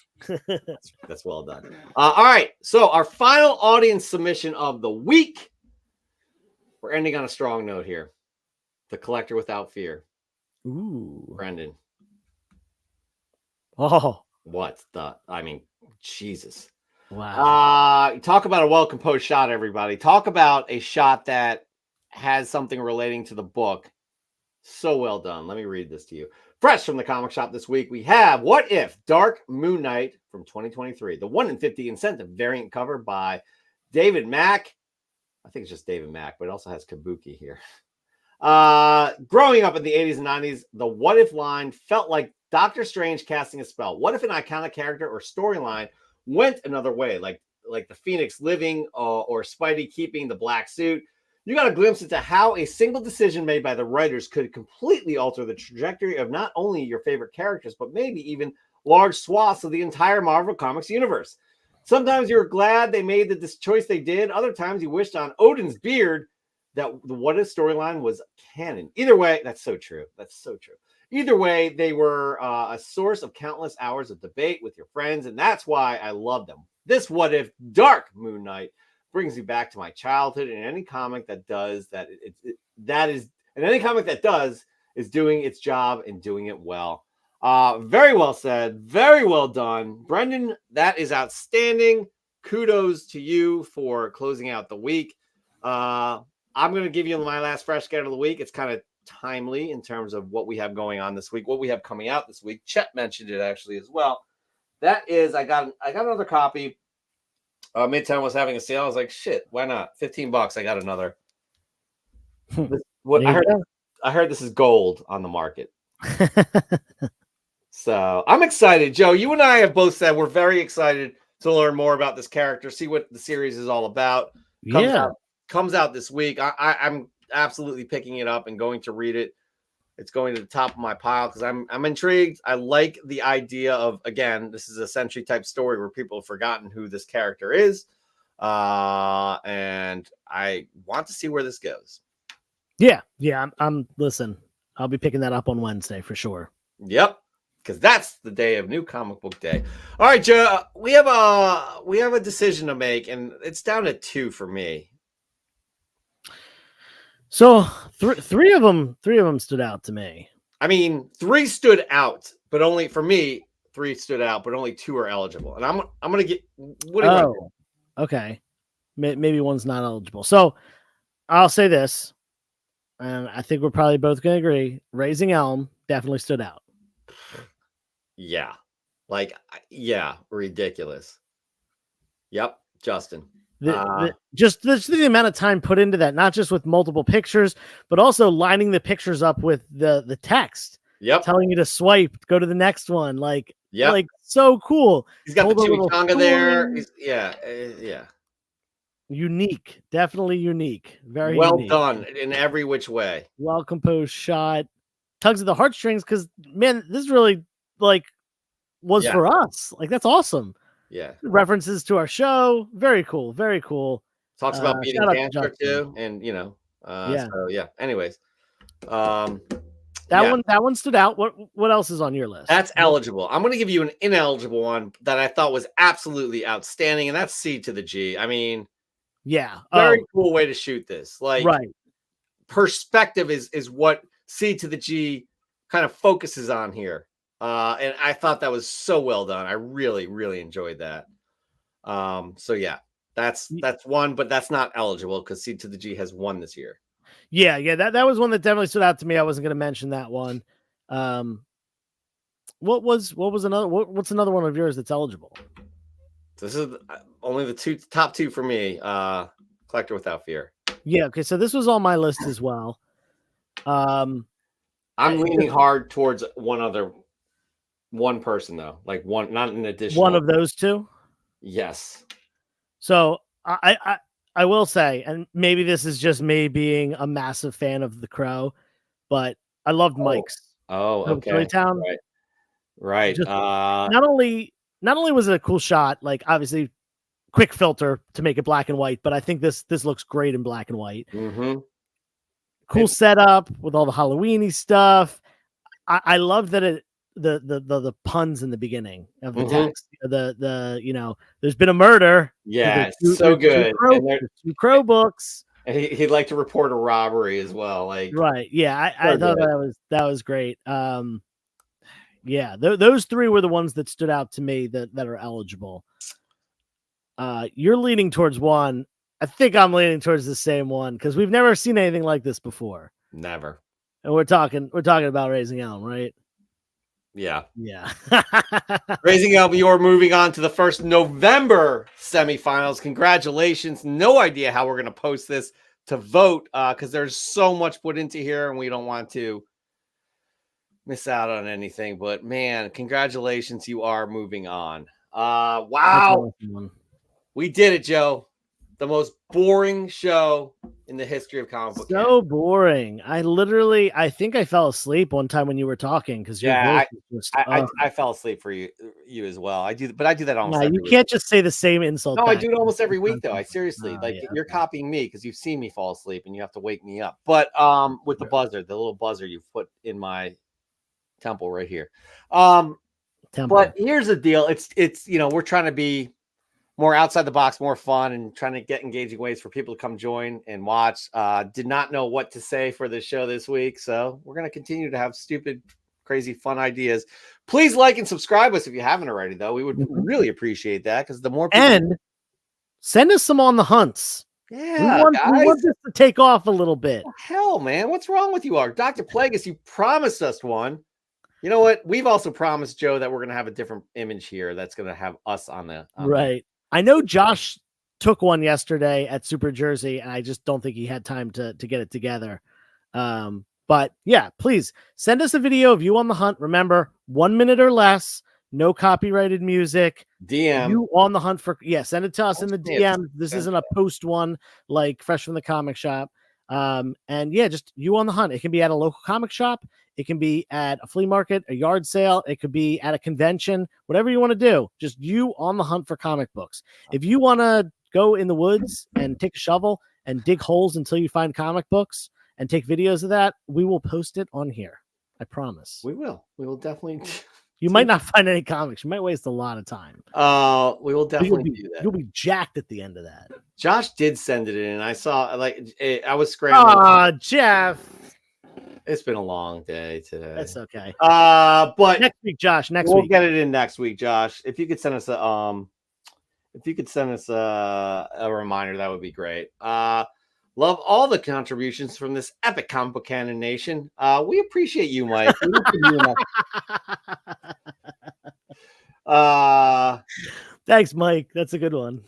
That's well done. All right, so our final audience submission of the week. We're ending on a strong note here. The Collector Without Fear. Ooh, Brendan. Oh, Jesus. Wow. Talk about a well-composed shot, everybody. Talk about a shot that has something relating to the book. So well done. Let me read this to you. Fresh from the comic shop this week, we have What If Dark Moon Knight from 2023. The 1 in 50 incentive variant cover by David Mack. I think it's just David Mack, but it also has Kabuki here. Growing up in the 80s and 90s, the What If line felt like Doctor Strange casting a spell. What if an iconic character or storyline went another way, like the Phoenix living or Spidey keeping the black suit? You got a glimpse into how a single decision made by the writers could completely alter the trajectory of not only your favorite characters, but maybe even large swaths of the entire Marvel Comics universe. Sometimes you're glad they made this choice they did. Other times you wished on Odin's beard that the What If storyline was canon. Either way, that's so true. That's so true. Either way, they were a source of countless hours of debate with your friends, and that's why I love them. This What If Dark Moon Knight brings me back to my childhood, and any comic that does that, any comic that does is doing its job and doing it well. Very well said. Very well done. Brendan, that is outstanding. Kudos to you for closing out the week. I'm going to give you my last fresh get of the week. It's kind of timely in terms of what we have going on this week, what we have coming out this week. Chet mentioned it actually as well. That is, I got another copy. Midtown was having a sale. I was like, shit, why not? $15. I got another. I heard this is gold on the market. So I'm excited, Joe. You and I have both said we're very excited to learn more about this character, see what the series is all about. Yeah. Comes out this week. I'm absolutely picking it up and going to read it. It's going to the top of my pile because I'm intrigued. I like the idea of, again, this is a Sentry type story where people have forgotten who this character is. And I want to see where this goes. Yeah. I'm listen, I'll be picking that up on Wednesday for sure. Yep. Because that's the day of New Comic Book Day. All right, Joe. We have a decision to make, and it's down to 2 for me. So three of them stood out to me. I mean, 3 stood out, but only for me, 3 stood out, but only 2 are eligible. And I'm gonna get. What do you want? Okay. Maybe one's not eligible. So I'll say this, and I think we're probably both gonna agree. Raising Elm definitely stood out. Yeah, ridiculous. Yep, Justin. Just the amount of time put into that, not just with multiple pictures, but also lining the pictures up with the text. Yep, telling you to swipe, go to the next one. Like so cool. He's got the chimichanga there. Yeah. Unique, definitely unique. Very well unique. Done in every which way. Well composed shot, tugs at the heartstrings. Because man, this really was for us. Like that's awesome. Yeah, references to our show. Very cool. Very cool. Talks about beating cancer too, and So yeah. Anyways, that one stood out. What else is on your list? That's eligible. I'm going to give you an ineligible one that I thought was absolutely outstanding, and that's C to the G. I mean, very cool way to shoot this. Perspective is what C to the G kind of focuses on here. And I thought that was so well done. I really, really enjoyed that. So yeah, that's one, but that's not eligible because C to the G has won this year. Yeah, that was one that definitely stood out to me. I wasn't going to mention that one. What's another one of yours that's eligible? This is only the top 2 for me. Collector Without Fear. Yeah. Okay. So this was on my list as well. I'm leaning hard towards one person though, like one, not an additional one of those 2. Yes. So I will say, and maybe this is just me being a massive fan of The Crow, but I loved Mike's. Okay. Town. Right. Not only was it a cool shot, like obviously quick filter to make it black and white, but I think this looks great in black and white. Mm-hmm. Cool setup with all the Halloween-y stuff. I love that the puns in the beginning of the text. There's been a murder. Yeah, so good. Two Crow books. And he'd like to report a robbery as well. Right. Yeah, I thought that was great. Those 3 were the ones that stood out to me that are eligible. You're leaning towards one. I think I'm leaning towards the same one because we've never seen anything like this before. Never. And we're talking about Raising Elm, right? Yeah. Raising Elm, you're moving on to the first November semifinals. Congratulations. No idea how we're going to post this to vote because there's so much put into here and we don't want to miss out on anything. But man, congratulations. You are moving on. Wow. We did it, Joe. The most boring show in the history of comic book. So boring. I think I fell asleep one time when you were talking because I fell asleep for you as well. I do that almost. You can't just say the same insult. No, I do it almost every week though. I seriously you're copying me because you've seen me fall asleep and you have to wake me up. But with the little buzzer you've put in my temple right here. But here's the deal. It's we're trying to be more outside the box, more fun, and trying to get engaging ways for people to come join and watch. Did not know what to say for the show this week, so we're going to continue to have stupid, crazy, fun ideas. Please like and subscribe us if you haven't already, though. We would really appreciate that because the more people... And send us some on the hunts. Yeah, we want this to take off a little bit. Oh, hell, man, what's wrong with you, Art? Dr. Plagueis, you promised us one. You know what? We've also promised, Joe, that we're going to have a different image here that's going to have us on the... right. I know Josh took one yesterday at Super Jersey, and I just don't think he had time to get it together. But yeah, please send us a video of you on the hunt. Remember, 1 minute or less, no copyrighted music. DM. You on the hunt for, send it to us in the Yes. DM. This isn't a post one like fresh from the comic shop. And yeah, just you on the hunt. It can be at a local comic shop, it can be at a flea market, a yard sale, it could be at a convention, whatever you want to do. Just you on the hunt for comic books. If you want to go in the woods and take a shovel and dig holes until you find comic books and take videos of that, we will post it on here. I promise. We will definitely. You might not find any comics. You might waste a lot of time. We will definitely do that. You'll be jacked at the end of that. Josh did send it in. I saw I was scrambling. Oh, Jeff. It's been a long day today. That's okay. But next week, Josh. We'll get it in next week, Josh. If you could send us a reminder, that would be great. Love all the contributions from this epic comic book canon nation. We appreciate you, Mike. We don't give you enough. Thanks, Mike. That's a good one.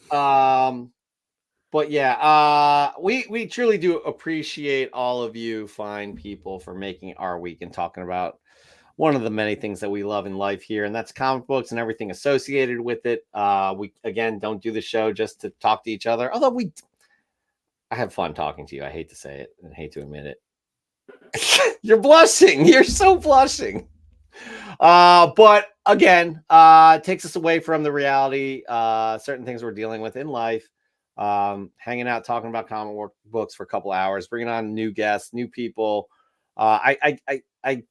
But yeah, we truly do appreciate all of you fine people for making our week and talking about one of the many things that we love in life here, and that's comic books and everything associated with it. We again don't do the show just to talk to each other, although I have fun talking to you. I hate to say it and hate to admit it. You're blushing. You're so blushing. But again, it takes us away from the reality, certain things we're dealing with in life. Hanging out, talking about comic books for a couple hours, bringing on new guests, new people. I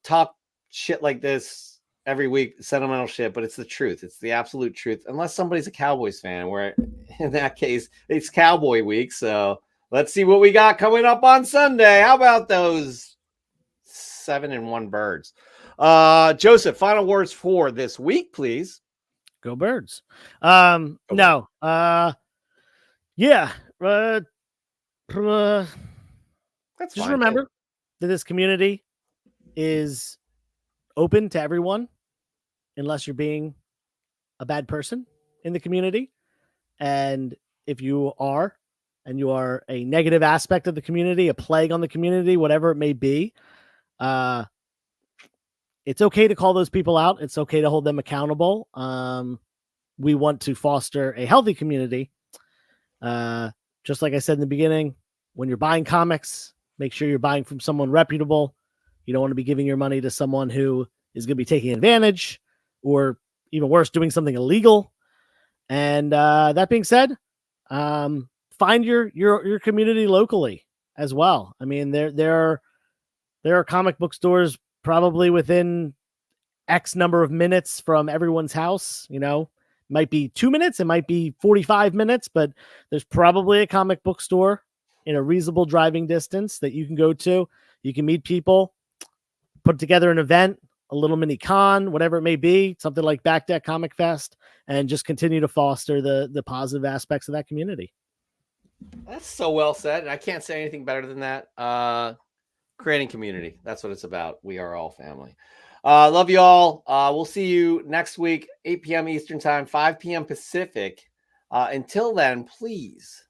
talk shit like this every week, sentimental shit, but it's the truth. It's the absolute truth. Unless somebody's a Cowboys fan, where in that case, it's Cowboy week. So let's see what we got coming up on Sunday. How about those 7-1 birds? Joseph, final words for this week, please. Go Birds. No. Yeah. That's just fine, remember that this community is open to everyone, unless you're being a bad person in the community. And if you are, and you are a negative aspect of the community, a plague on the community, whatever it may be, it's okay to call those people out. It's okay to hold them accountable. We want to foster a healthy community. Just like I said in the beginning, when you're buying comics, make sure you're buying from someone reputable. You don't want to be giving your money to someone who is going to be taking advantage, or even worse, doing something illegal. And that being said, find your community locally as well. I mean, there are comic book stores probably within X number of minutes from everyone's house. You know, might be 2 minutes, it might be 45 minutes, but there's probably a comic book store in a reasonable driving distance that you can go to. You can meet people, put together an event, a little mini con, whatever it may be, something like Back Deck Comic Fest, and just continue to foster the positive aspects of that community. That's so well said. And I can't say anything better than that. Creating community. That's what it's about. We are all family. Love you all. We'll see you next week, 8 p.m. Eastern time, 5 p.m. Pacific. Until then, please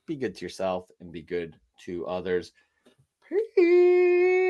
be good to yourself and be good to others. Peace.